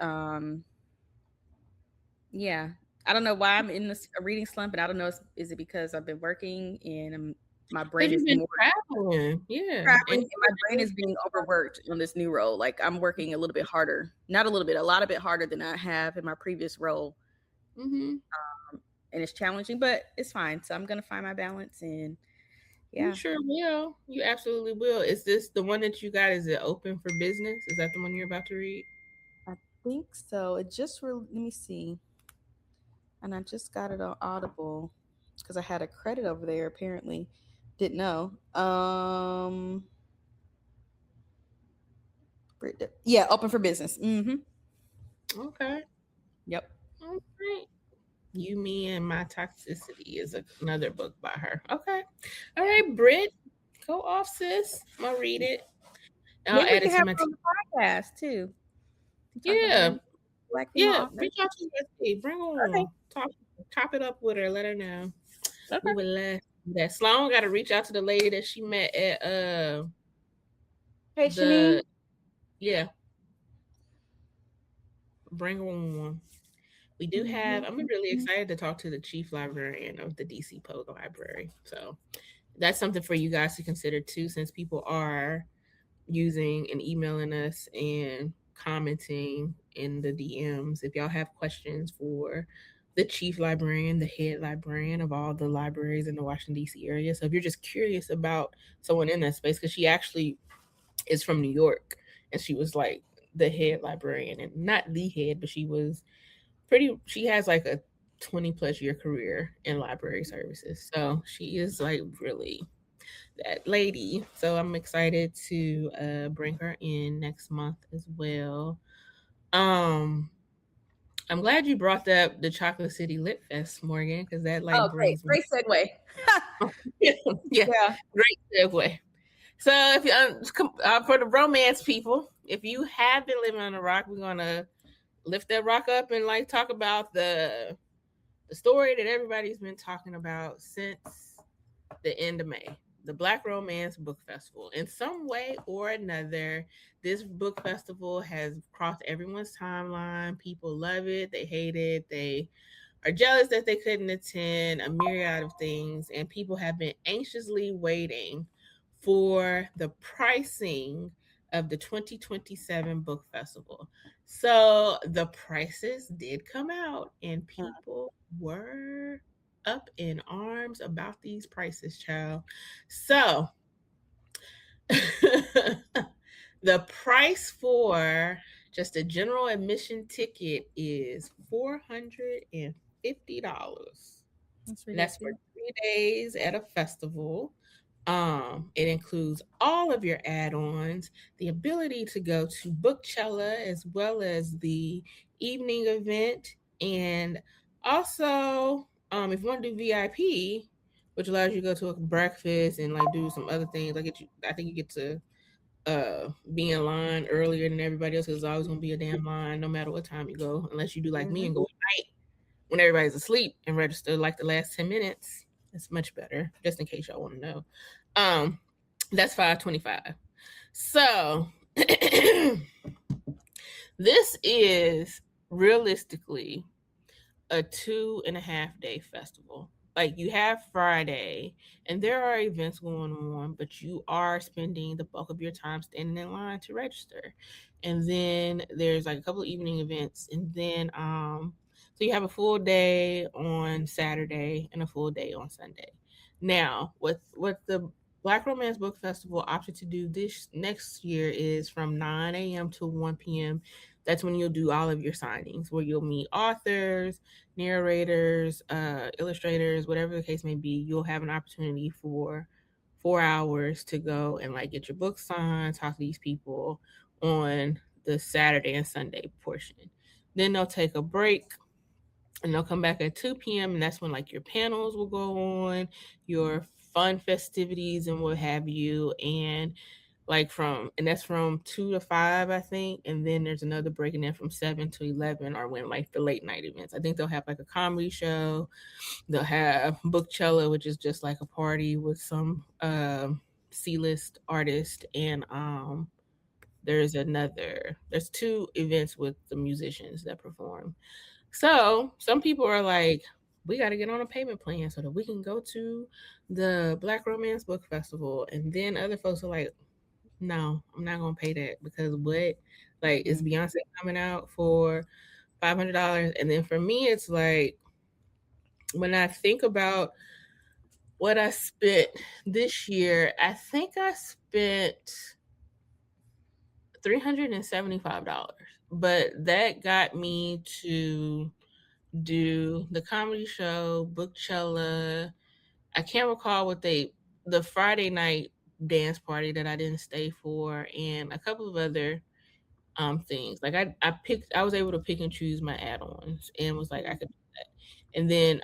Yeah. I don't know why I'm in a reading slump, and I don't know, is it because I've been working and my brain is more traveling. Yeah. Traveling, and my brain is being overworked on this new role. Like I'm working a little bit harder, not a little bit, a lot of bit harder than I have in my previous role. And it's challenging, but it's fine. So I'm going to find my balance, and yeah. You sure will. You absolutely will. Is this the one that you got? Is it Open for Business? Is that the one you're about to read? I think so. It just let me see. And I just got it on Audible because I had a credit over there. Apparently, didn't know. Yeah, Open for Business. Okay. Yep. All right. You, Me, and My Toxicity is another book by her. Okay. All right, Britt, go off, sis. I'm gonna read it. I'll add it to my on the podcast too. Yeah. Yeah. Reach out to Leslie. Bring her on. Okay. Top it up with her. Let her know. Okay. We would love that. Sloan got to reach out to the lady that she met at Janine. Yeah. Bring her on. We do have, I'm really excited to talk to the chief librarian of the DC Poe Library. So that's something for you guys to consider too, since people are using and emailing us and commenting in the DMs. If y'all have questions for the chief librarian, the head librarian of all the libraries in the Washington, DC area. So if you're just curious about someone in that space, because she actually is from New York and she was like the head librarian, and not the head, but she has like a 20 plus year career in library services. So she is like really that lady. So I'm excited to bring her in next month as well. I'm glad you brought up the Chocolate City Lit Fest, Morgan, because that like great segue. yeah, great segue. So if you for the romance people, if you have been living on a rock, we're gonna lift that rock up and like talk about the story that everybody's been talking about since the end of May, the Black Romance Book Festival. In some way or another, this book festival has crossed everyone's timeline. People love it, they hate it, they are jealous that they couldn't attend, a myriad of things, and people have been anxiously waiting for the pricing of the 2027 book festival. So the prices did come out, and people were up in arms about these prices, child. So the price for just a general admission ticket is $450. And that's for 3 days at a festival. It includes all of your add-ons, the ability to go to Bookchella as well as the evening event, and also if you want to do VIP, which allows you to go to a breakfast and like do some other things, like I think you get to be in line earlier than everybody else because there's always gonna be a damn line no matter what time you go, unless you do like me and go at night when everybody's asleep and register like the last 10 minutes. It's much better, just in case y'all want to know. That's $525. So this is realistically a 2.5 day festival. Like you have Friday, and there are events going on, but you are spending the bulk of your time standing in line to register. And then there's like a couple of evening events, and then so you have a full day on Saturday and a full day on Sunday. Now, what the Black Romance Book Festival opted to do this next year is from 9 a.m. to 1 p.m. That's when you'll do all of your signings, where you'll meet authors, narrators, illustrators, whatever the case may be. You'll have an opportunity for 4 hours to go and like get your book signed, talk to these people on the Saturday and Sunday portion. Then they'll take a break and they'll come back at 2 p.m. and that's when like your panels will go on, your fun festivities and what have you. And that's from 2 to 5, I think. And then there's another break, and then from 7 to 11 are when like the late night events. I think they'll have like a comedy show. They'll have Bookchella, which is just like a party with some C-list artist. And there's 2 events with the musicians that perform. So some people are like, we got to get on a payment plan so that we can go to the Black Romance Book Festival. And then other folks are like, no, I'm not gonna pay that because what? Like, is Beyonce coming out for $500? And then for me, it's like when I think about what I spent this year, I think I spent $375, but that got me to do the comedy show, Bookchella. I can't recall the Friday night dance party that I didn't stay for, and a couple of other things. Like I was able to pick and choose my add-ons and was like I could do that. And then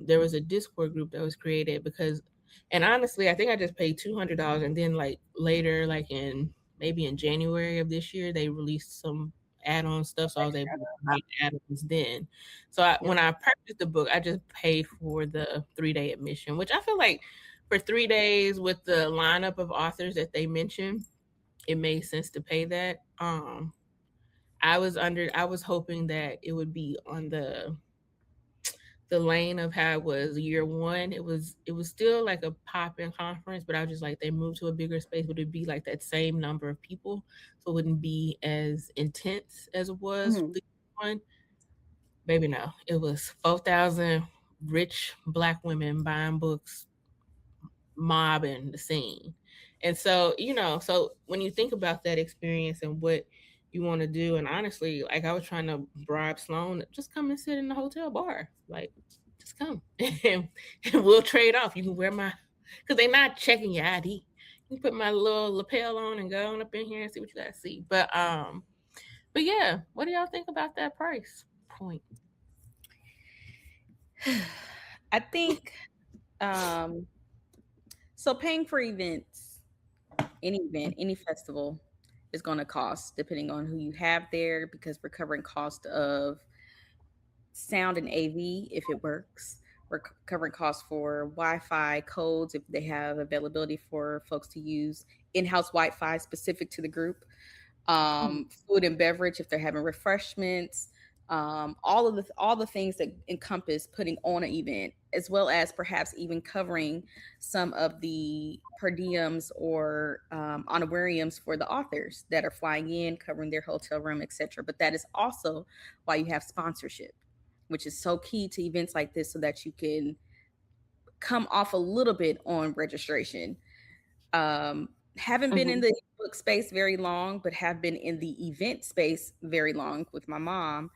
there was a Discord group that was created because, and honestly, I think I just paid $200, and then like later, like maybe in January of this year, they released some add-on stuff, so I was able to buy add-ons then. So when I purchased the book, I just paid for the 3-day admission, which I feel like for 3 days with the lineup of authors that they mentioned, it made sense to pay that. I was hoping that it would be on the lane of how it was year one. It was still like a pop-in conference, but I was just like, they moved to a bigger space, but it'd be like that same number of people, so it wouldn't be as intense as it was the one. Baby, no, it was 4,000 rich Black women buying books, mobbing the scene. And so, so when you think about that experience and what you want to do, and honestly, like I was trying to bribe Sloan, just come and sit in the hotel bar. Like, just come and we'll trade off. You can wear because they're not checking your ID. You can put my little lapel on and go on up in here and see what you got to see. But yeah, what do y'all think about that price point? I think so paying for events, any festival is going to cost depending on who you have there, because we're covering cost of sound and AV if it works, We're covering costs for Wi-Fi codes if they have availability for folks to use in-house Wi-Fi specific to the group. Food and beverage if they're having refreshments, all the things that encompass putting on an event, as well as perhaps even covering some of the per diems or honorariums for the authors that are flying in, covering their hotel room, etc. But that is also why you have sponsorship, which is so key to events like this, so that you can come off a little bit on registration. Haven't been in the book space very long, but have been in the event space very long with my mom.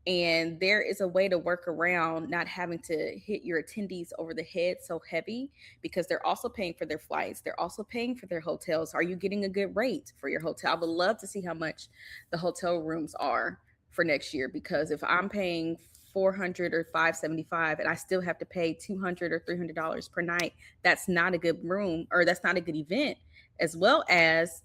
And there is a way to work around not having to hit your attendees over the head so heavy, because they're also paying for their flights. They're also paying for their hotels. Are you getting a good rate for your hotel? I would love to see how much the hotel rooms are for next year, because if I'm paying $400 or $575 and I still have to pay $200 or $300 per night, that's not a good room, or that's not a good event. As well as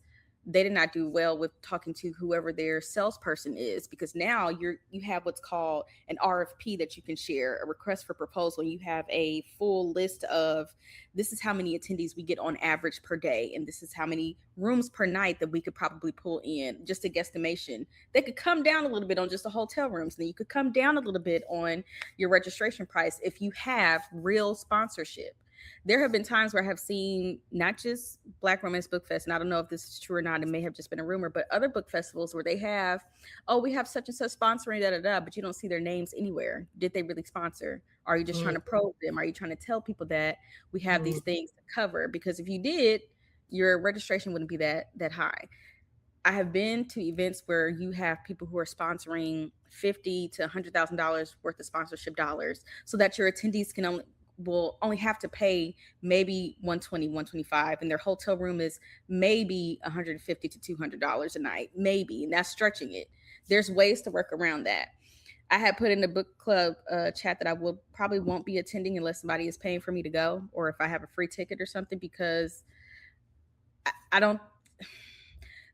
they did not do well with talking to whoever their salesperson is, because now you have what's called an RFP that you can share, a request for proposal. You have a full list of, this is how many attendees we get on average per day, and this is how many rooms per night that we could probably pull in, just a guesstimation. They could come down a little bit on just the hotel rooms, and then you could come down a little bit on your registration price if you have real sponsorship. There have been times where I have seen not just Black Romance Book Fest, and I don't know if this is true or not, it may have just been a rumor, but other book festivals where they have, oh, we have such and such sponsoring, but you don't see their names anywhere. Did they really sponsor? Are you just trying to probe them? Are you trying to tell people that we have these things to cover? Because if you did, your registration wouldn't be that high. I have been to events where you have people who are sponsoring $50,000 to $100,000 worth of sponsorship dollars, so that your attendees will only have to pay maybe $120, $125, and their hotel room is maybe $150 to $200 a night, maybe, and that's stretching it. There's ways to work around that. I had put in the book club chat that I probably won't be attending unless somebody is paying for me to go, or if I have a free ticket or something, because I don't.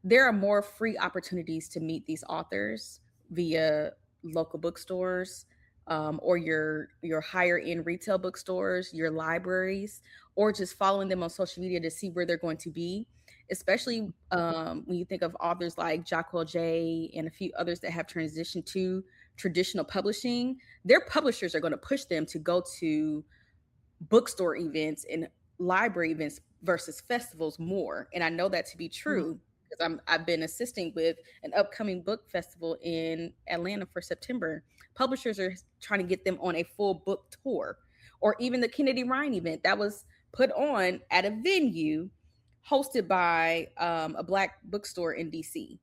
There are more free opportunities to meet these authors via local bookstores, or your higher end retail bookstores, your libraries, or just following them on social media to see where they're going to be. Especially when you think of authors like Jacquel J and a few others that have transitioned to traditional publishing, their publishers are going to push them to go to bookstore events and library events versus festivals more. And I know that to be true because I've been assisting with an upcoming book festival in Atlanta for September. Publishers are trying to get them on a full book tour, or even the Kennedy Ryan event that was put on at a venue hosted by a Black bookstore in DC.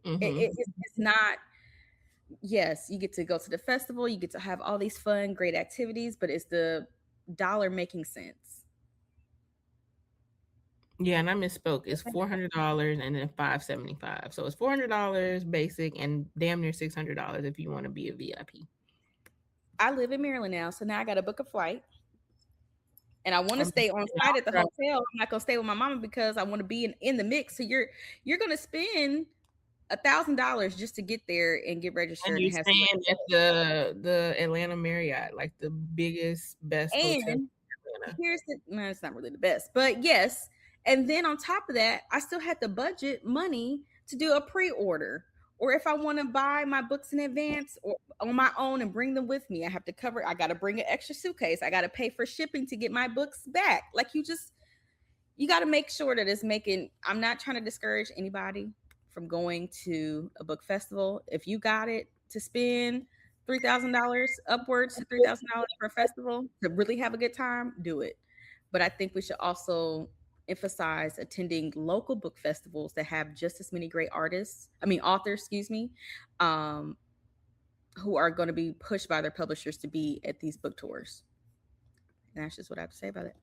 It's not, yes, you get to go to the festival, you get to have all these fun, great activities, but it's the dollar making sense. Yeah, and I misspoke. It's $400 and then $575. So it's $400 basic and damn near $600 if you want to be a VIP. I live in Maryland now, so now I got to book a flight. And I want to stay on site at the hotel. I'm not going to stay with my mama because I want to be in the mix. So you're going to spend $1,000 just to get there and get registered. And you're staying at the Atlanta Marriott, like the biggest, best hotel in Atlanta. It's not really the best, but yes. And then on top of that, I still had to budget money to do a pre-order. Or if I want to buy my books in advance or on my own and bring them with me, I have to cover. I got to bring an extra suitcase. I got to pay for shipping to get my books back. Like you got to make sure that it's making. I'm not trying to discourage anybody from going to a book festival. If you got it to spend $3,000 upwards to $3,000 for a festival to really have a good time, do it. But I think we should also emphasize attending local book festivals that have just as many great authors, who are going to be pushed by their publishers to be at these book tours. And that's just what I have to say about it.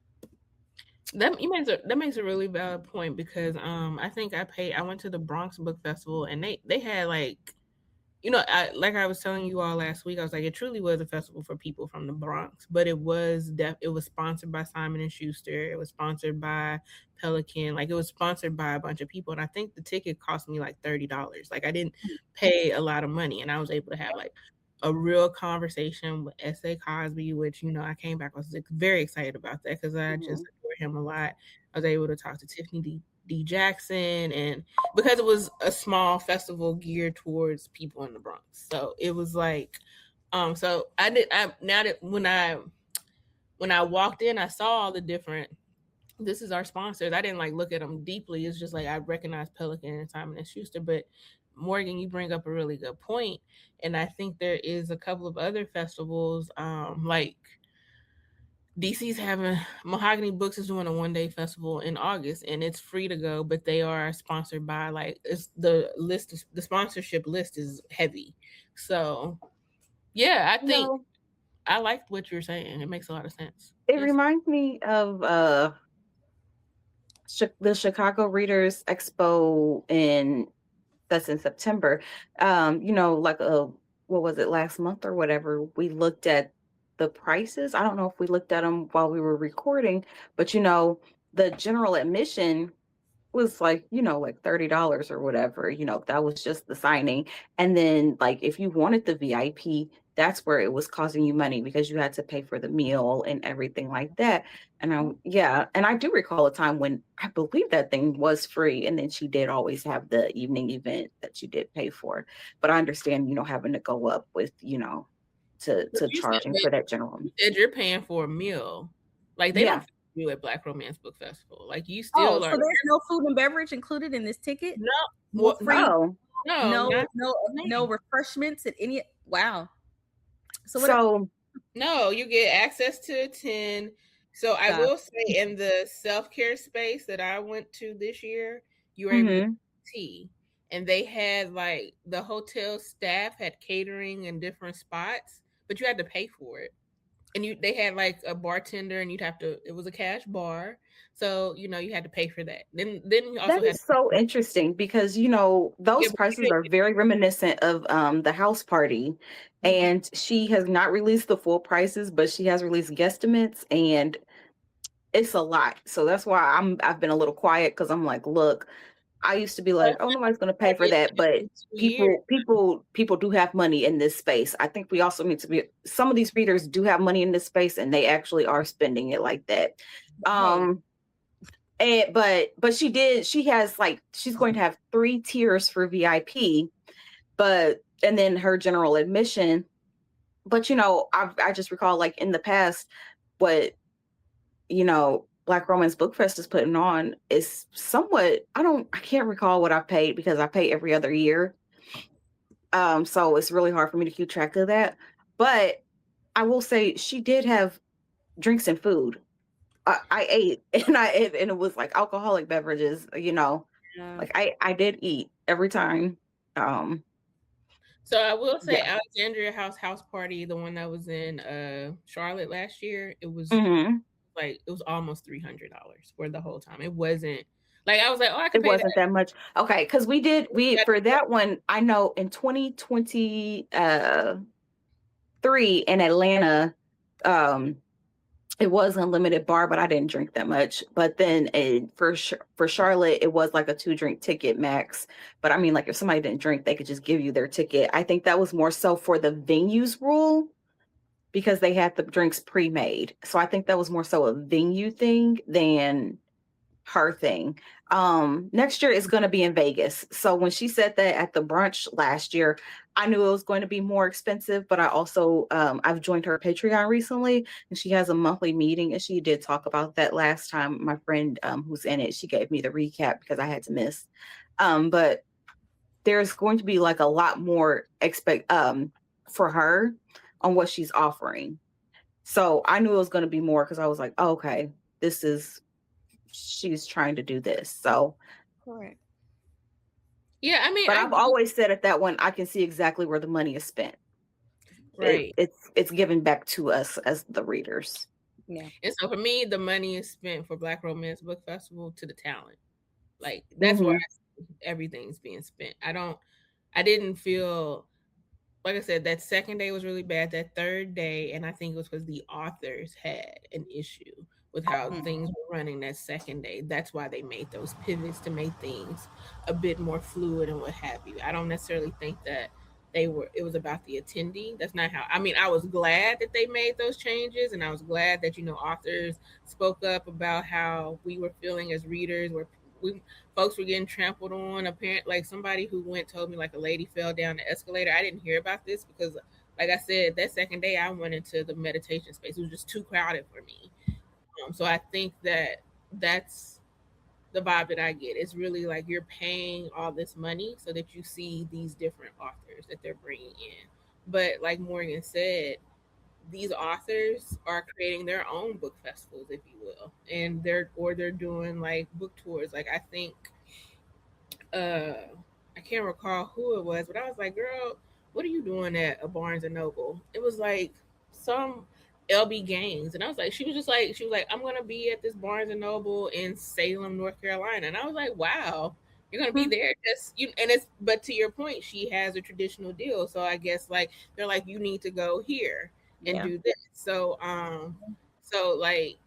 That makes a really valid point, because I think I went to the Bronx Book Festival and they had like, like I was telling you all last week, I was like, it truly was a festival for people from the Bronx, but it was sponsored by Simon & Schuster. It was sponsored by Pelican. Like it was sponsored by a bunch of people. And I think the ticket cost me like $30. Like I didn't pay a lot of money, and I was able to have like a real conversation with S.A. Cosby, which, I came back, I was very excited about that because I just adore him a lot. I was able to talk to Tiffany D. Jackson, and because it was a small festival geared towards people in the Bronx. So it was like, so now that when I walked in, I saw all the different, this is our sponsors. I didn't like look at them deeply. It's just like I recognize Pelican and Simon and Schuster. But Morgan, you bring up a really good point, and I think there is a couple of other festivals, like DC's having Mahogany Books is doing a 1-day festival in August, and it's free to go, but they are sponsored by, like, it's the sponsorship list is heavy. So yeah, I think I liked what you're saying. It makes a lot of sense. It reminds me of the Chicago Readers Expo that's in September. Like what was it, last month or whatever, we looked at the prices. I don't know if we looked at them while we were recording, but the general admission was like, like $30 or whatever, that was just the signing. And then like if you wanted the VIP, that's where it was costing you money because you had to pay for the meal and everything like that. And and I do recall a time when I believe that thing was free, and then she did always have the evening event that you did pay for. But I understand, having to go up with, to charging for that general. You said you're paying for a meal. Like they don't do at Black Romance Book Festival. Like you still are. So there's no food and beverage included in this ticket? No. No refreshments at any. Wow. So no, you get access to attend. So I will say, in the self-care space that I went to this year, you were able to get tea, and they had like the hotel staff had catering in different spots, but you had to pay for it. And they had like a bartender, and it was a cash bar. So, you had to pay for that. Then you also that is so interesting because, those prices are very reminiscent of the house party. And she has not released the full prices, but she has released guesstimates, and it's a lot. So that's why I've been a little quiet, because I'm like, look, I used to be like, oh, nobody's going to pay for that. But people do have money in this space. I think we also need to be, some of these readers do have money in this space, and they actually are spending it like that. But she has like, she's going to have 3 tiers for VIP, and then her general admission. But, I just recall, like, in the past, what, Black Romance Book Fest is putting on is somewhat, I can't recall what I paid, because I pay every other year. So it's really hard for me to keep track of that. But I will say she did have drinks and food. I ate, and it was like alcoholic beverages, like I did eat every time. So I will say, Alexandria House Party, the one that was in Charlotte last year, it was like, it was almost $300 for the whole time. It wasn't like, I was like, oh, I could pay wasn't that much. Okay, because we for that one, I know in 2023 in Atlanta, it was unlimited bar, but I didn't drink that much. But then for Charlotte, it was like a 2-drink ticket max. But I mean, like, if somebody didn't drink, they could just give you their ticket. I think that was more so for the venues rule, because they had the drinks pre-made. So I think that was more so a venue thing than her thing. Next year is going to be in Vegas. So when she said that at the brunch last year, I knew it was going to be more expensive, but I also, I've joined her Patreon recently, and she has a monthly meeting, and she did talk about that last time. My friend who's in it, she gave me the recap because I had to miss. But there's going to be like a lot more for her on what she's offering. So I knew it was going to be more, because I was like, oh, okay, she's trying to do this. So correct. Yeah, I mean, but I've always said at that one, I can see exactly where the money is spent. Right. It's given back to us as the readers. Yeah. And so for me, the money is spent for Black Romance Book Festival to the talent. Like, that's where everything's being spent. I didn't feel, like I said, that second day was really bad. That third day, and I think it was because the authors had an issue with how things were running that second day. That's why they made those pivots, to make things a bit more fluid and what have you. I don't necessarily think that it was about the attendee. That's not how, I mean, I was glad that they made those changes, and I was glad that, authors spoke up about how we were feeling as readers, where we folks were getting trampled on. Apparently, like, somebody who went told me, like, a lady fell down the escalator. I didn't hear about this because, like I said, that second day I went into the meditation space. It was just too crowded for me. So I think that that's the vibe that I get. It's really like you're paying all this money so that you see these different authors that they're bringing in. But like Morgan said, these authors are creating their own book festivals, if you will, and they're doing like book tours. Like, I think I can't recall who it was, but I was like, girl, what are you doing at a Barnes and Noble? It was like some LB Gaines. And I was like, she was like, I'm gonna be at this Barnes and Noble in Salem, North Carolina. And I was like, wow, you're gonna be there. But to your point, she has a traditional deal. So I guess, like, they're like, you need to go here and do this. So like,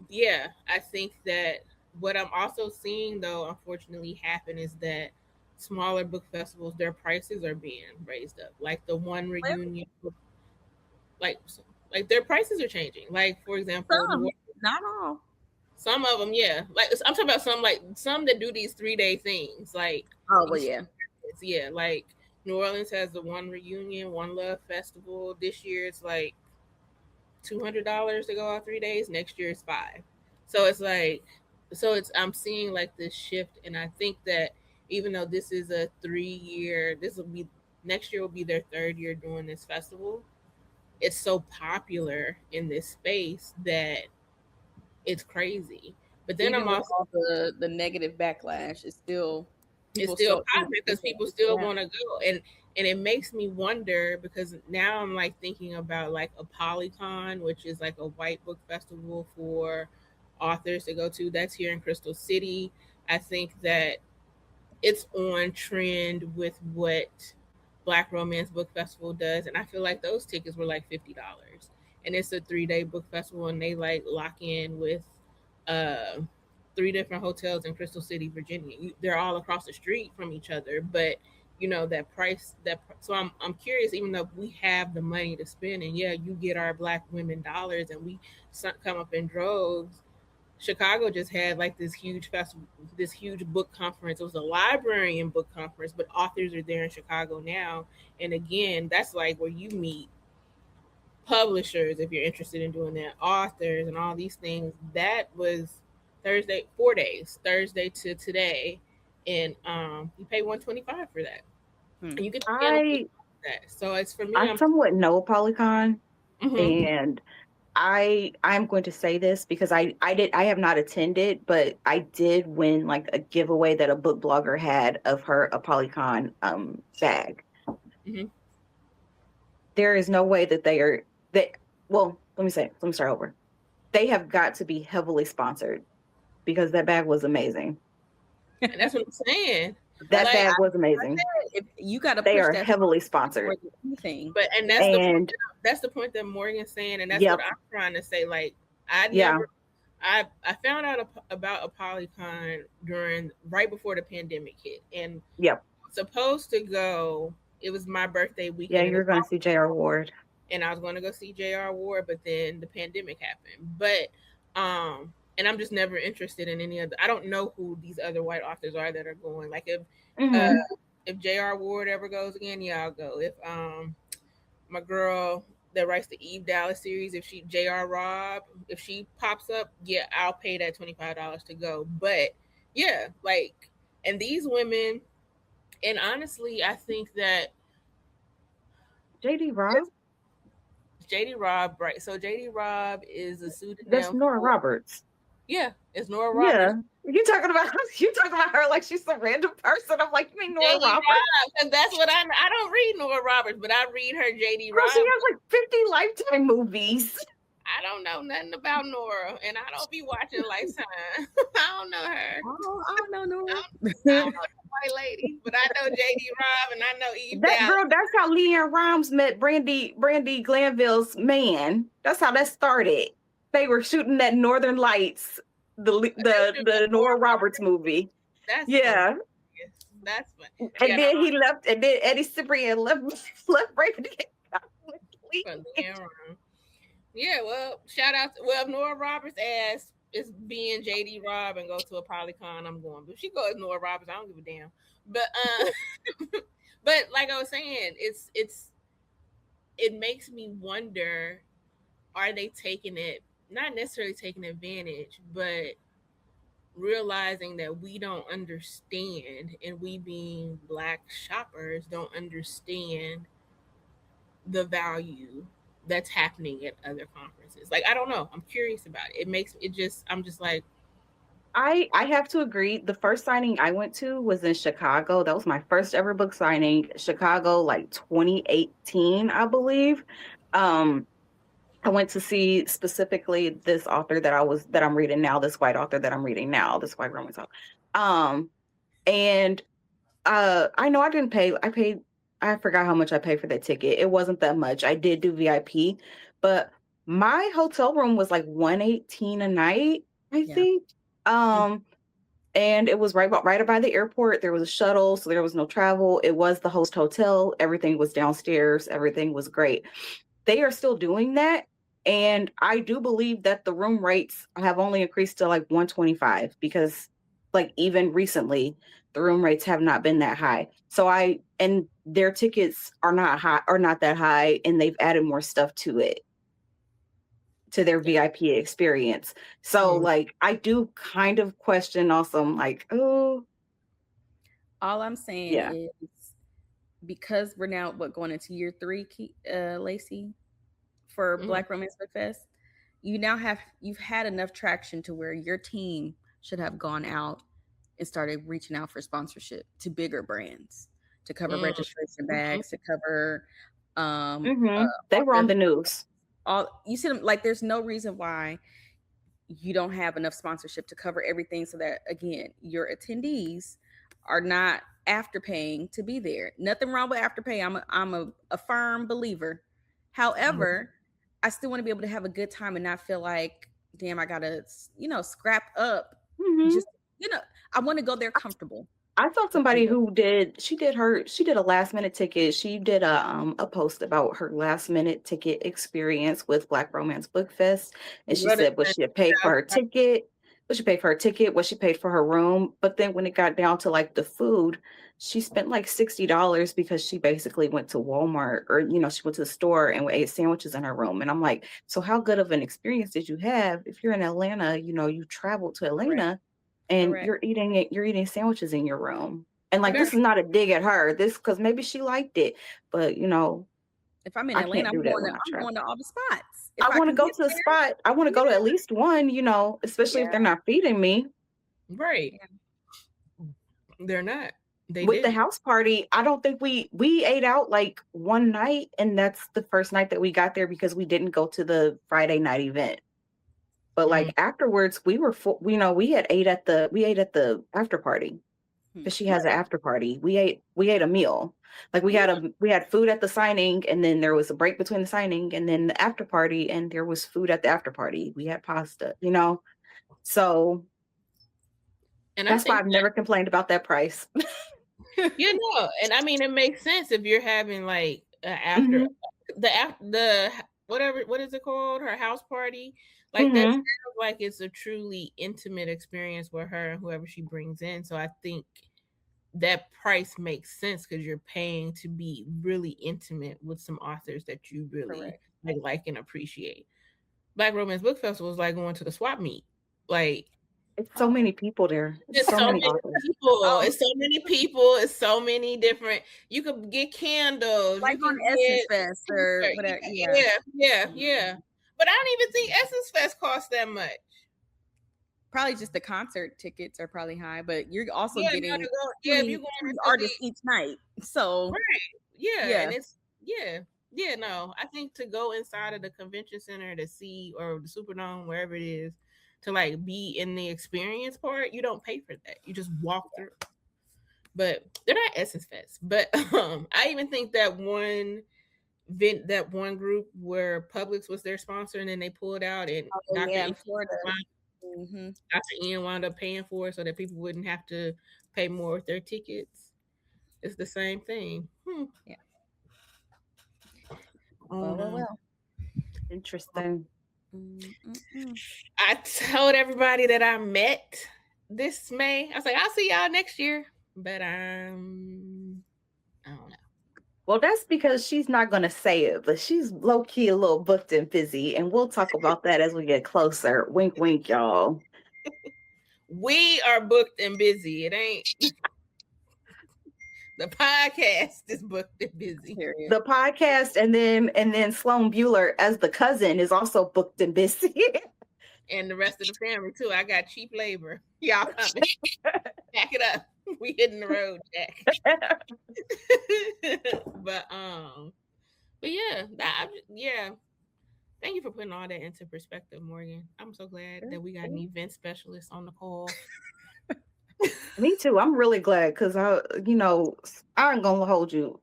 yeah, I think that what I'm also seeing, though, unfortunately happen is that smaller book festivals, their prices are being raised up. Like the one reunion, like their prices are changing. Like, for example, not all. Some of them, yeah. Like, I'm talking about some that do these 3-day things. Like, yeah. Like, New Orleans has the One Reunion, One Love Festival. This year it's like $200 to go out 3 days. Next year it's $5. So it's like, I'm seeing like this shift, and I think that even though this is a 3-year, next year will be their 3rd year doing this festival. It's so popular in this space that it's crazy. But then even I'm also all the negative backlash is still popular because people still want to go, and it makes me wonder, because now I'm like thinking about like a Polycon, which is like a white book festival for authors to go to. That's here in Crystal City. I think that it's on trend with what Black Romance Book Festival does, and I feel like those tickets were like $50, and it's a 3-day book festival, and they like lock in with 3 different hotels in Crystal City, Virginia. They're all across the street from each other, but that price. So I'm curious. Even though we have the money to spend, and yeah, you get our Black women dollars, and we come up in droves. Chicago just had like this huge festival, this huge book conference. It was a librarian book conference, but authors are there in Chicago now. And again, that's like where you meet publishers if you're interested in doing that, authors, and all these things. That was Thursday, 4 days, Thursday to today, and you pay $125 for that, and you get that. So it's, for me, I somewhat know Polycon, and I'm going to say this because I have not attended, but I did win like a giveaway that a book blogger had of a Polycon bag. There is no way that let me start over. They have got to be heavily sponsored, because that bag was amazing. And that's what I'm saying. That bag was amazing. If you got to, they are heavily sponsored. But that's the point that Morgan's saying, and that's what I'm trying to say. Like, I found out about a Polycon right before the pandemic hit, and supposed to go. It was my birthday weekend. Yeah, you're going to see J.R. Ward, and I was going to go see J.R. Ward, but then the pandemic happened. But and I'm just never interested in any other. I don't know who these other white authors are that are going. Like, if J.R. Ward ever goes again, yeah, I'll go. If my girl that writes the Eve Dallas series, if J.R. Robb, if she pops up, yeah, I'll pay that $25 to go. But yeah, like, and these women, and honestly, I think that J.D. Robb, right? So J.D. Robb is a pseudonym. That's Nora Roberts. Yeah, it's Nora Roberts. Yeah. You're talking about her like she's some random person. I'm like, you mean Nora Roberts? And that's what I don't read Nora Roberts, but I read her J.D. Robb. She has like 50 Lifetime movies. I don't know nothing about Nora, and I don't be watching Lifetime. I don't know her. I don't know Nora. I don't know that white lady, but I know J.D. Robb, and I know Eve. That's how LeAnn Rimes met Brandy Glanville's man. That's how that started. They were shooting that Northern Lights, the Nora Roberts movie. That's fun. And then he left, and then Eddie Cibrian left Raven to get Yeah, well, shout out to, well, if Nora Roberts asks, is being JD Robb and go to a Polycon, I'm going. But if she goes Nora Roberts, I don't give a damn. But but like I was saying, it makes me wonder, are they taking it, not necessarily taking advantage, but realizing that we don't understand, and we being Black shoppers don't understand the value that's happening at other conferences. Like, I don't know. I'm curious about it. It makes it just, I'm just like, I have to agree. The first signing I went to was in Chicago. That was my first ever book signing. Chicago, like 2018, I believe. I went to see specifically this author that I'm reading now, this white author that I'm reading now, this white romance author. And I know I didn't pay. I forgot how much I paid for that ticket. It wasn't that much. I did do VIP, but my hotel room was like $118 a night, I think. And it was right by the airport. There was a shuttle, so there was no travel. It was the host hotel. Everything was downstairs. Everything was great. They are still doing that. And I do believe that the room rates have only increased to like 125, because like even recently the room rates have not been that high. And their tickets are not that high, and they've added more stuff to it, to their VIP experience. So like I do kind of question also, I'm like, oh. All I'm saying is, because we're now going into year 3, LaCie, for Black Romance Book Fest, you've had enough traction to where your team should have gone out and started reaching out for sponsorship to bigger brands, to cover registration bags, to cover they were on the news. You see them, like, there's no reason why you don't have enough sponsorship to cover everything, so that again your attendees are not afterpaying to be there. Nothing wrong with afterpay. I'm a firm believer. However, I still want to be able to have a good time and not feel like, damn, I gotta scrap up. Just I want to go there comfortable. I saw somebody who did a last minute ticket. She did a post about her last minute ticket experience with Black Romance Book Fest. And she said what she had paid for her ticket, what she paid for her room. But then when it got down to like the food, she spent like $60 because she basically went to Walmart, or she went to the store and ate sandwiches in her room. And I'm like, so how good of an experience did you have if you're in Atlanta? You traveled to Atlanta. And you're eating sandwiches in your room. And like, this is not a dig at her. This, because maybe she liked it, but if I'm in Atlanta, I'm going to all the spots. I want to go to the spot. I want to go to at least one, especially if they're not feeding me. Right. They're not. With the house party, I don't think we ate out like one night, and that's the first night that we got there because we didn't go to the Friday night event. But like afterwards, we were full. We ate at the after party, because she has an after party. We ate a meal. Like we had food at the signing, and then there was a break between the signing and then the after party, and there was food at the after party. We had pasta, So, and that's why I've never complained about that price. And I mean, it makes sense if you're having like after the whatever, what is it called? Her house party. Like that sounds like it's a truly intimate experience with her and whoever she brings in. So I think that price makes sense, because you're paying to be really intimate with some authors that you really like and appreciate. Black Romance Book Festival is like going to the swap meet. Like, it's so many people there. It's so many people. It's so many people. It's so many different. You could get candles. Like on Essence Fest or whatever. Yeah. But I don't even think Essence Fest costs that much. Probably just the concert tickets are probably high, but you're also getting you're going artists each night. So and it's no. I think to go inside of the convention center to see, or the Superdome, wherever it is, to like be in the experience part, you don't pay for that. You just walk through. But they're not Essence Fest. But I even think that one group where Publix was their sponsor, and then they pulled out, and Dr. Ian wound up paying for it so that people wouldn't have to pay more with their tickets. It's the same thing. Yeah. Well. Interesting. I told everybody that I met this May. I was like, I'll see y'all next year. But I don't know. Well, that's because she's not going to say it, but she's low key a little booked and busy, and we'll talk about that as we get closer. Wink, wink, y'all. We are booked and busy. It ain't. The podcast is booked and busy. Period. The podcast, and then Sloan Bueller as the cousin is also booked and busy. And the rest of the family too. I got cheap labor. Y'all coming. Back it up. We hitting the road, Jack. but yeah, yeah. Thank you for putting all that into perspective, Morgan. I'm so glad that we got an event specialist on the call. Me too. I'm really glad because I ain't gonna hold you.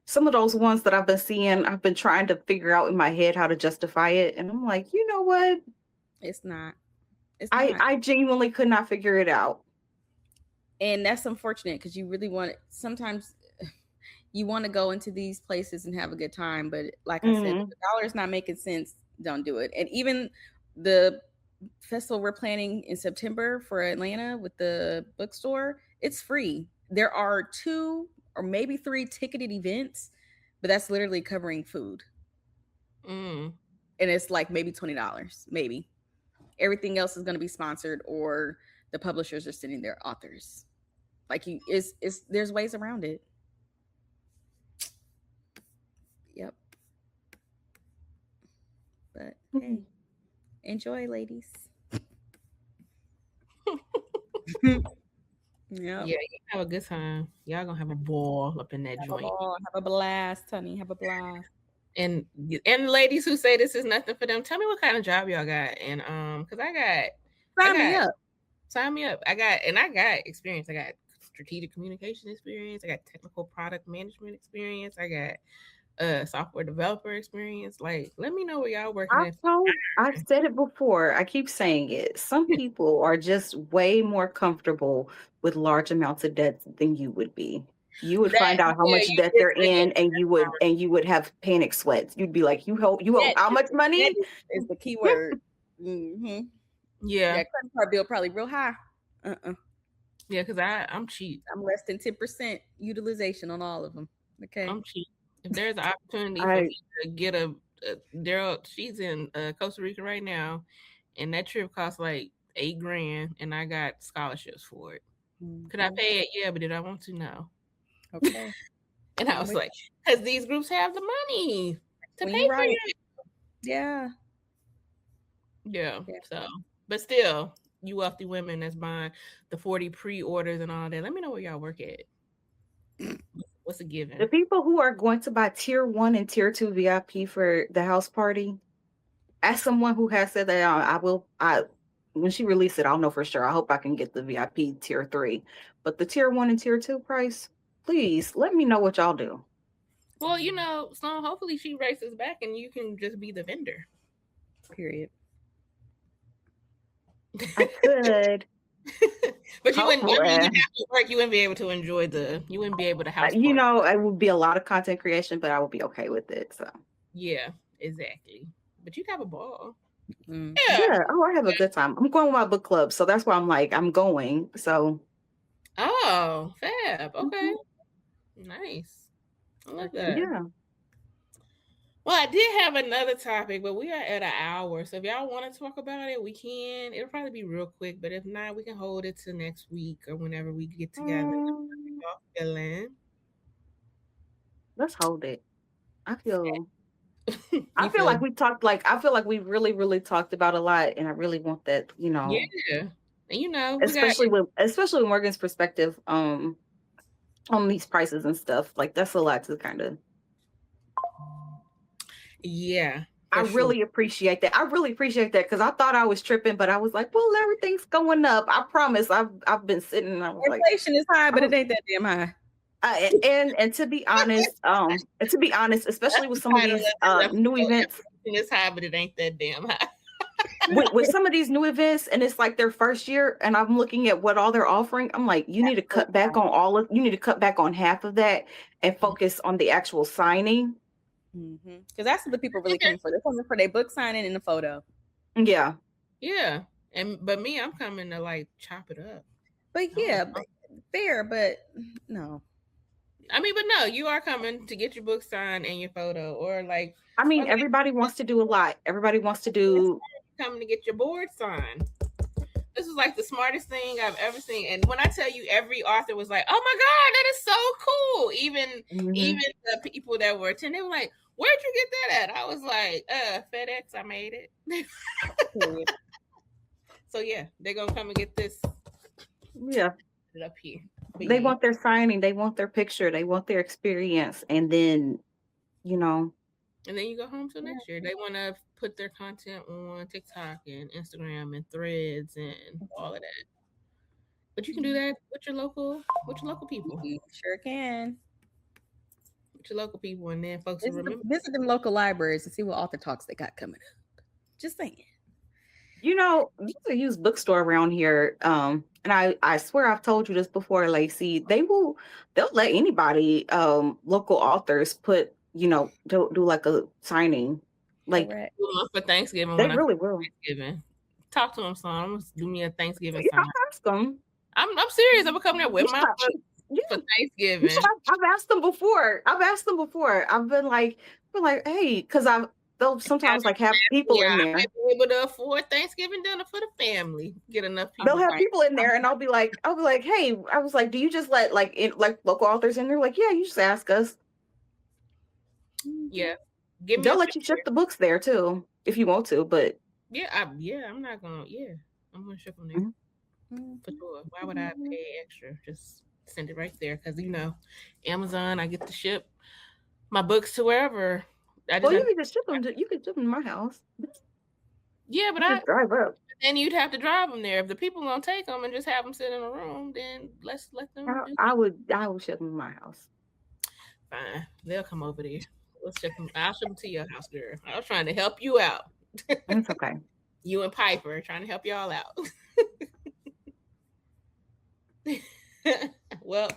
Some of those ones that I've been seeing, I've been trying to figure out in my head how to justify it, and I'm like, you know what? It's not. I genuinely could not figure it out. And that's unfortunate because you really want it. Sometimes you want to go into these places and have a good time, but like I said, if the dollar's not making sense, don't do it. And even the festival we're planning in September for Atlanta with the bookstore, it's free. There are 2 or maybe 3 ticketed events, but that's literally covering food. And it's like maybe $20, maybe. Everything else is going to be sponsored, or the publishers are sending their authors. Like there's ways around it. Yep. But hey, enjoy, ladies. Yeah, you have a good time. Y'all gonna have a ball up in that joint. Have a blast, honey. Have a blast. And ladies who say this is nothing for them, tell me what kind of job y'all got. And because sign me up. I got experience. I got strategic communication experience. I got technical product management experience. I got software developer experience. Like, let me know where y'all working. I've said it before. I keep saying it. Some people are just way more comfortable with large amounts of debt than you would be. You would find out how much debt they're in, and you would have panic sweats. You'd be like, you owe how much money? Is the key word. Yeah, credit card bill probably real high. Yeah, because I'm cheap. I'm less than 10% utilization on all of them. Okay, I'm cheap. If there's an opportunity for me to get Daryl, she's in Costa Rica right now, and that trip costs like $8,000, and I got scholarships for it. Could I pay it? Yeah, but did I want to? No. Okay. And I was like, because these groups have the money to pay for it. Yeah. So, but still, you wealthy women that's buying the 40 pre-orders and all that, let me know where y'all work at. What's a given? The people who are going to buy tier 1 and tier 2 VIP for the house party, as someone who has said that when she released it, I'll know for sure. I hope I can get the VIP tier 3, but the tier 1 and tier 2 price, please let me know what y'all do. Well, so hopefully she races back and you can just be the vendor. Period. I could. But you wouldn't have to work. You wouldn't be able to enjoy you wouldn't be able to house party. It would be a lot of content creation, but I would be okay with it. So yeah, exactly. But you'd have a ball. Yeah. Oh, I have a good time. I'm going with my book club, so that's why I'm like, I'm going. So. Oh, fab. Okay. Nice. I love that. Yeah. Well, I did have another topic, but we are at an hour. So if y'all want to talk about it, we can. It'll probably be real quick, but if not, we can hold it to next week or whenever we get together. Let's hold it. I feel like we talked. I feel like we really, really talked about a lot, and I really want that. Yeah, and especially with Morgan's perspective on these prices and stuff. Like, that's a lot to kind of. Yeah, I really appreciate that. I really appreciate that because I thought I was tripping, but I was like, well, everything's going up. I promise. I've been sitting and I was inflation is high, but it ain't that damn high. And to be honest, especially with some of these new events, it's high, but it ain't that damn high. with some of these new events, and it's like their first year, and I'm looking at what all they're offering. I'm like, you need to cut back on you need to cut back on half of that and focus on the actual signing. Because that's what the people really coming for. They're coming for their book signing and the photo. Yeah. But me, I'm coming to like chop it up. But fair, but no. I mean, but no, you are coming to get your book signed and your photo, or like. I mean, everybody wants to do a lot. Everybody wants to do. Coming to get your board signed. This is like the smartest thing I've ever seen. And when I tell you, every author was like, "Oh my god, that is so cool!" Even the people that were attending, they were like, "Where'd you get that at?" I was like, FedEx. I made it. So yeah, they're gonna come and get this. Yeah. Up here. They want their signing, they want their picture, they want their experience, and then, you know. And then you go home till next year. They want to put their content on TikTok and Instagram and Threads and all of that. But you can do that with your local people. You sure can. With your local people, and then folks will remember. Visit them local libraries and see what author talks they got coming up. Just saying. You know, there's a used bookstore around here, and I swear I've told you this before, LaCie. They'll let anybody, local authors, put, do like a signing, like for Thanksgiving. They really will. Thanksgiving. Talk to them, son. Do me a Thanksgiving sign. I'll ask them. I'm serious. I'm gonna come there with my book for Thanksgiving. I've asked them before. I've been like, hey, because they'll sometimes like have people in there. I be able to afford Thanksgiving dinner for the family. Get enough people. They'll have people in there, and I'll be like, hey, I was like, do you just let like local authors in there? Like, yeah, you just ask us. Yeah, they'll let you ship the books there too if you want to. But I'm not gonna. Yeah, I'm gonna ship them there for sure. Why would I pay extra? Just send it right there because Amazon. I get to ship my books to wherever. You can just ship them. You could ship them to my house. Yeah, but I drive up. Then you'd have to drive them there. If the people won't take them and just have them sit in a room, then let's let them. I would ship them to my house. Fine, they'll come over there. Let's ship them. I'll ship them to your house, girl. I was trying to help you out. It's okay. You and Piper trying to help y'all out. Well,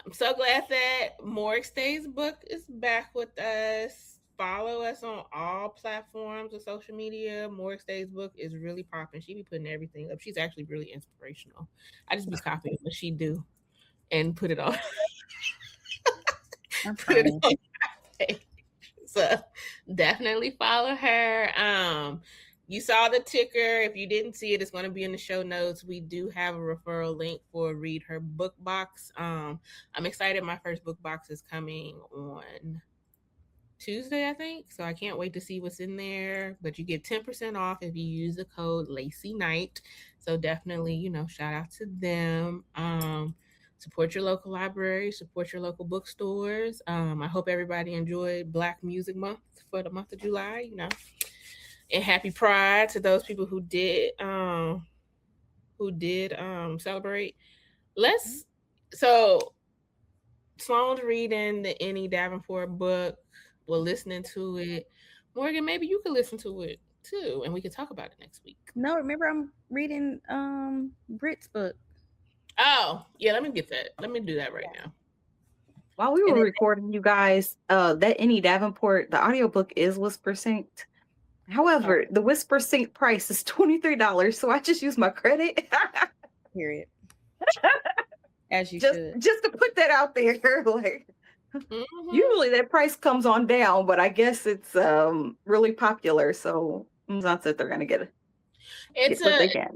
I'm so glad that Morgue Stays Book is back with us. Follow us on all platforms of social media. Morgue Stays Book is really popping. She be putting everything up. She's actually really inspirational. I just be copying what she do and put it on. Put it on my page. So definitely follow her. You saw the ticker. If you didn't see it, it's going to be in the show notes. We do have a referral link for Read Her Book Box. I'm excited. My first book box is coming on Tuesday, I think. So I can't wait to see what's in there. But you get 10% off if you use the code LaCie Night. So definitely, shout out to them. Support your local library, support your local bookstores. I hope everybody enjoyed Black Music Month for the month of July, And happy Pride to those people who did celebrate. So Sloan's reading the Annie Davenport book. We're listening to it. Morgan, maybe you could listen to it too, and we could talk about it next week. No, remember I'm reading Brit's book. Oh, yeah, let me get that. Let me do that right now. While we were recording, you guys, that Annie Davenport, the audiobook is whisper synced. However, the whisper sync price is $23, so I just use my credit. Period. As you should. Just to put that out there. Usually that price comes on down, but I guess it's really popular, so Amazon said they're gonna get it's what they can.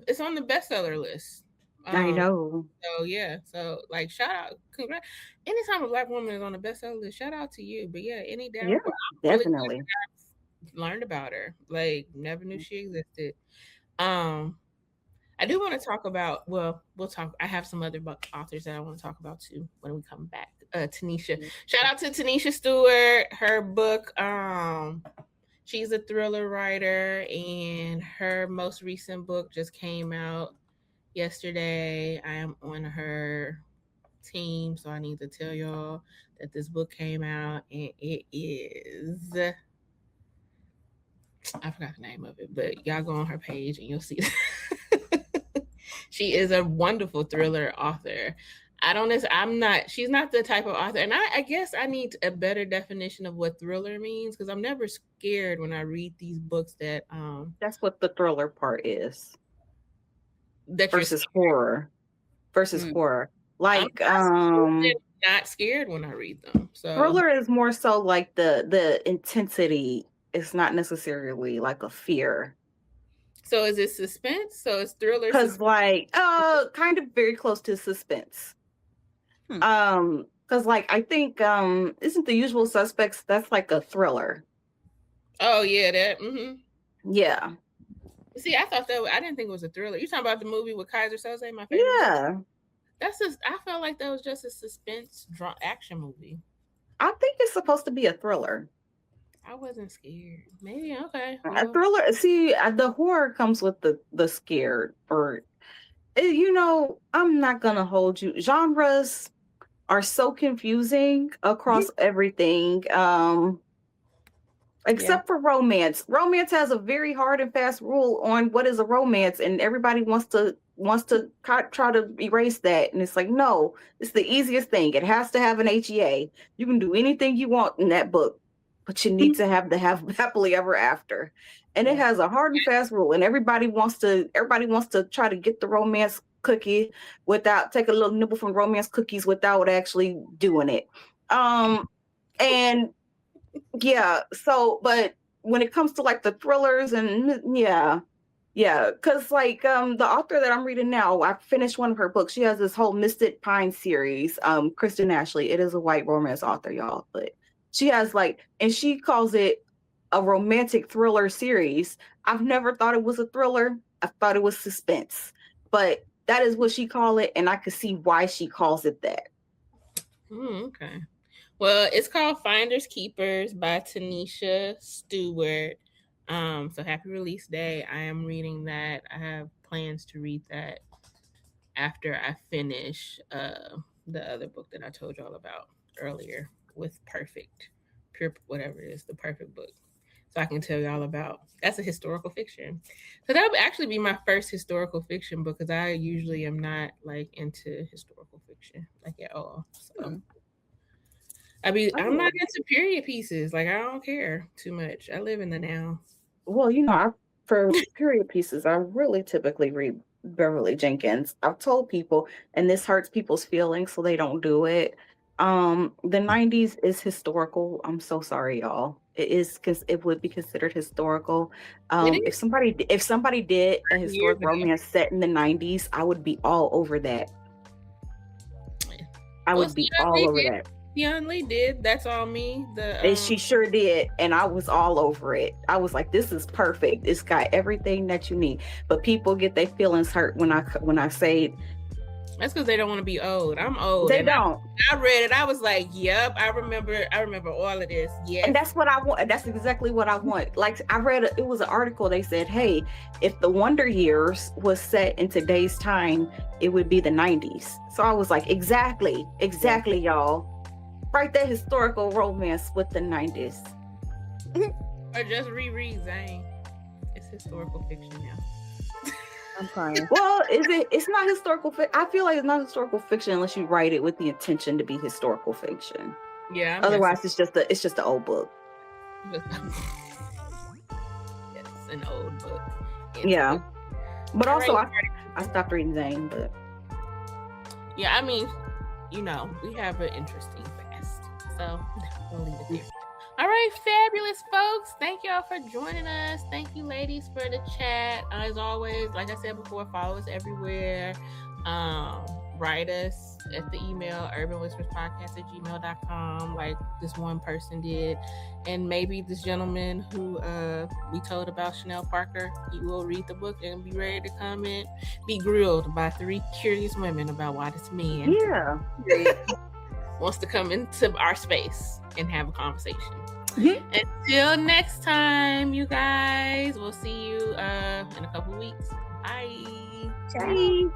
It's on the bestseller list. I know. So yeah, shout out, congrats. Anytime a Black woman is on the bestseller list, shout out to you. But yeah, Annie Davenport, definitely learned about her. Never knew she existed. I do want to talk about. Well, we'll talk. I have some other authors that I want to talk about too when we come back. Tanisha, shout out to Tanisha Stewart. Her book. She's a thriller writer, and her most recent book just came out yesterday. I am on her team, so I need to tell y'all that this book came out, and it is I forgot the name of it, but y'all go on her page and you'll see. She is a wonderful thriller author. She's not the type of author, and I guess I need a better definition of what thriller means, because I'm never scared when I read these books that that's what the thriller part is. That versus horror. Like not scared when I read them. So thriller is more so like the intensity. It's not necessarily like a fear. So is it suspense? So it's thriller? Because like kind of very close to suspense. Because like I think isn't The Usual Suspects, that's like a thriller. Oh yeah, that yeah. See, I didn't think it was a thriller. You talking about the movie with Kaiser Soze, my favorite? Yeah. I felt like that was just a suspense action movie. I think it's supposed to be a thriller. I wasn't scared. Maybe okay. A thriller. See, the horror comes with the scared, or I'm not gonna hold you. Genres are so confusing across everything. Except for romance. Romance has a very hard and fast rule on what is a romance, and everybody wants to try to erase that. And it's like, no, it's the easiest thing. It has to have an HEA. You can do anything you want in that book, but you need to have happily ever after. And it has a hard and fast rule, and everybody wants to try to get the romance cookie without take a little nibble from romance cookies without actually doing it. And yeah, so but when it comes to like the thrillers and because like the author that I'm reading now, I finished one of her books. She has this whole Mystic Pine series, Kristen Ashley. It is a white romance author, y'all, but she has and she calls it a romantic thriller series. I've never thought it was a thriller. I thought it was suspense, but that is what she called it, and I could see why she calls it that. Okay. Well, it's called Finders Keepers by Tanisha Stewart. So happy release day. I am reading that. I have plans to read that after I finish the other book that I told y'all about earlier with whatever it is, the perfect book. So I can tell y'all about. That's a historical fiction. So that would actually be my first historical fiction book, because I usually am not into historical fiction at all. So I'm not into period pieces. I don't care too much. I live in the now. Well, for period pieces, I really typically read Beverly Jenkins. I've told people, and this hurts people's feelings, so they don't do it. The 90s is historical. I'm so sorry, y'all. It is, because it would be considered historical. If somebody did a historic romance set in the 90s, I would be all over that. I would be all over that. Young Lee did That's All Me. And she sure did, and I was all over it. I was like, this is perfect. It's got everything that you need. But people get their feelings hurt when I say. That's because they don't want to be old. I'm old. They don't. I read it. I was like, yep, I remember all of this. Yeah. And that's what I want. That's exactly what I want. I read it was an article. They said, hey, if the Wonder Years was set in today's time, it would be the 90s. So I was like, exactly, y'all. Write that historical romance with the 90s. Or just reread Zane. It's historical fiction now. I'm crying. Well, it's not historical fiction. I feel like it's not historical fiction unless you write it with the intention to be historical fiction. Yeah. Otherwise, it's just an old book. Yes, an old book. Yeah. But also, I stopped reading Zane, but. Yeah, I mean, we have an interesting past. So, we'll leave it there. All right, fabulous folks. Thank y'all for joining us. Thank you, ladies, for the chat. As always, like I said before, follow us everywhere. Write us at the email urbanwhisperspodcast@gmail.com, like this one person did. And maybe this gentleman who we told about, Chenell Parker, he will read the book and be ready to come and be grilled by 3 curious women about why this man wants to come into our space and have a conversation. Until next time, you guys, we'll see you in a couple weeks. Bye. Bye.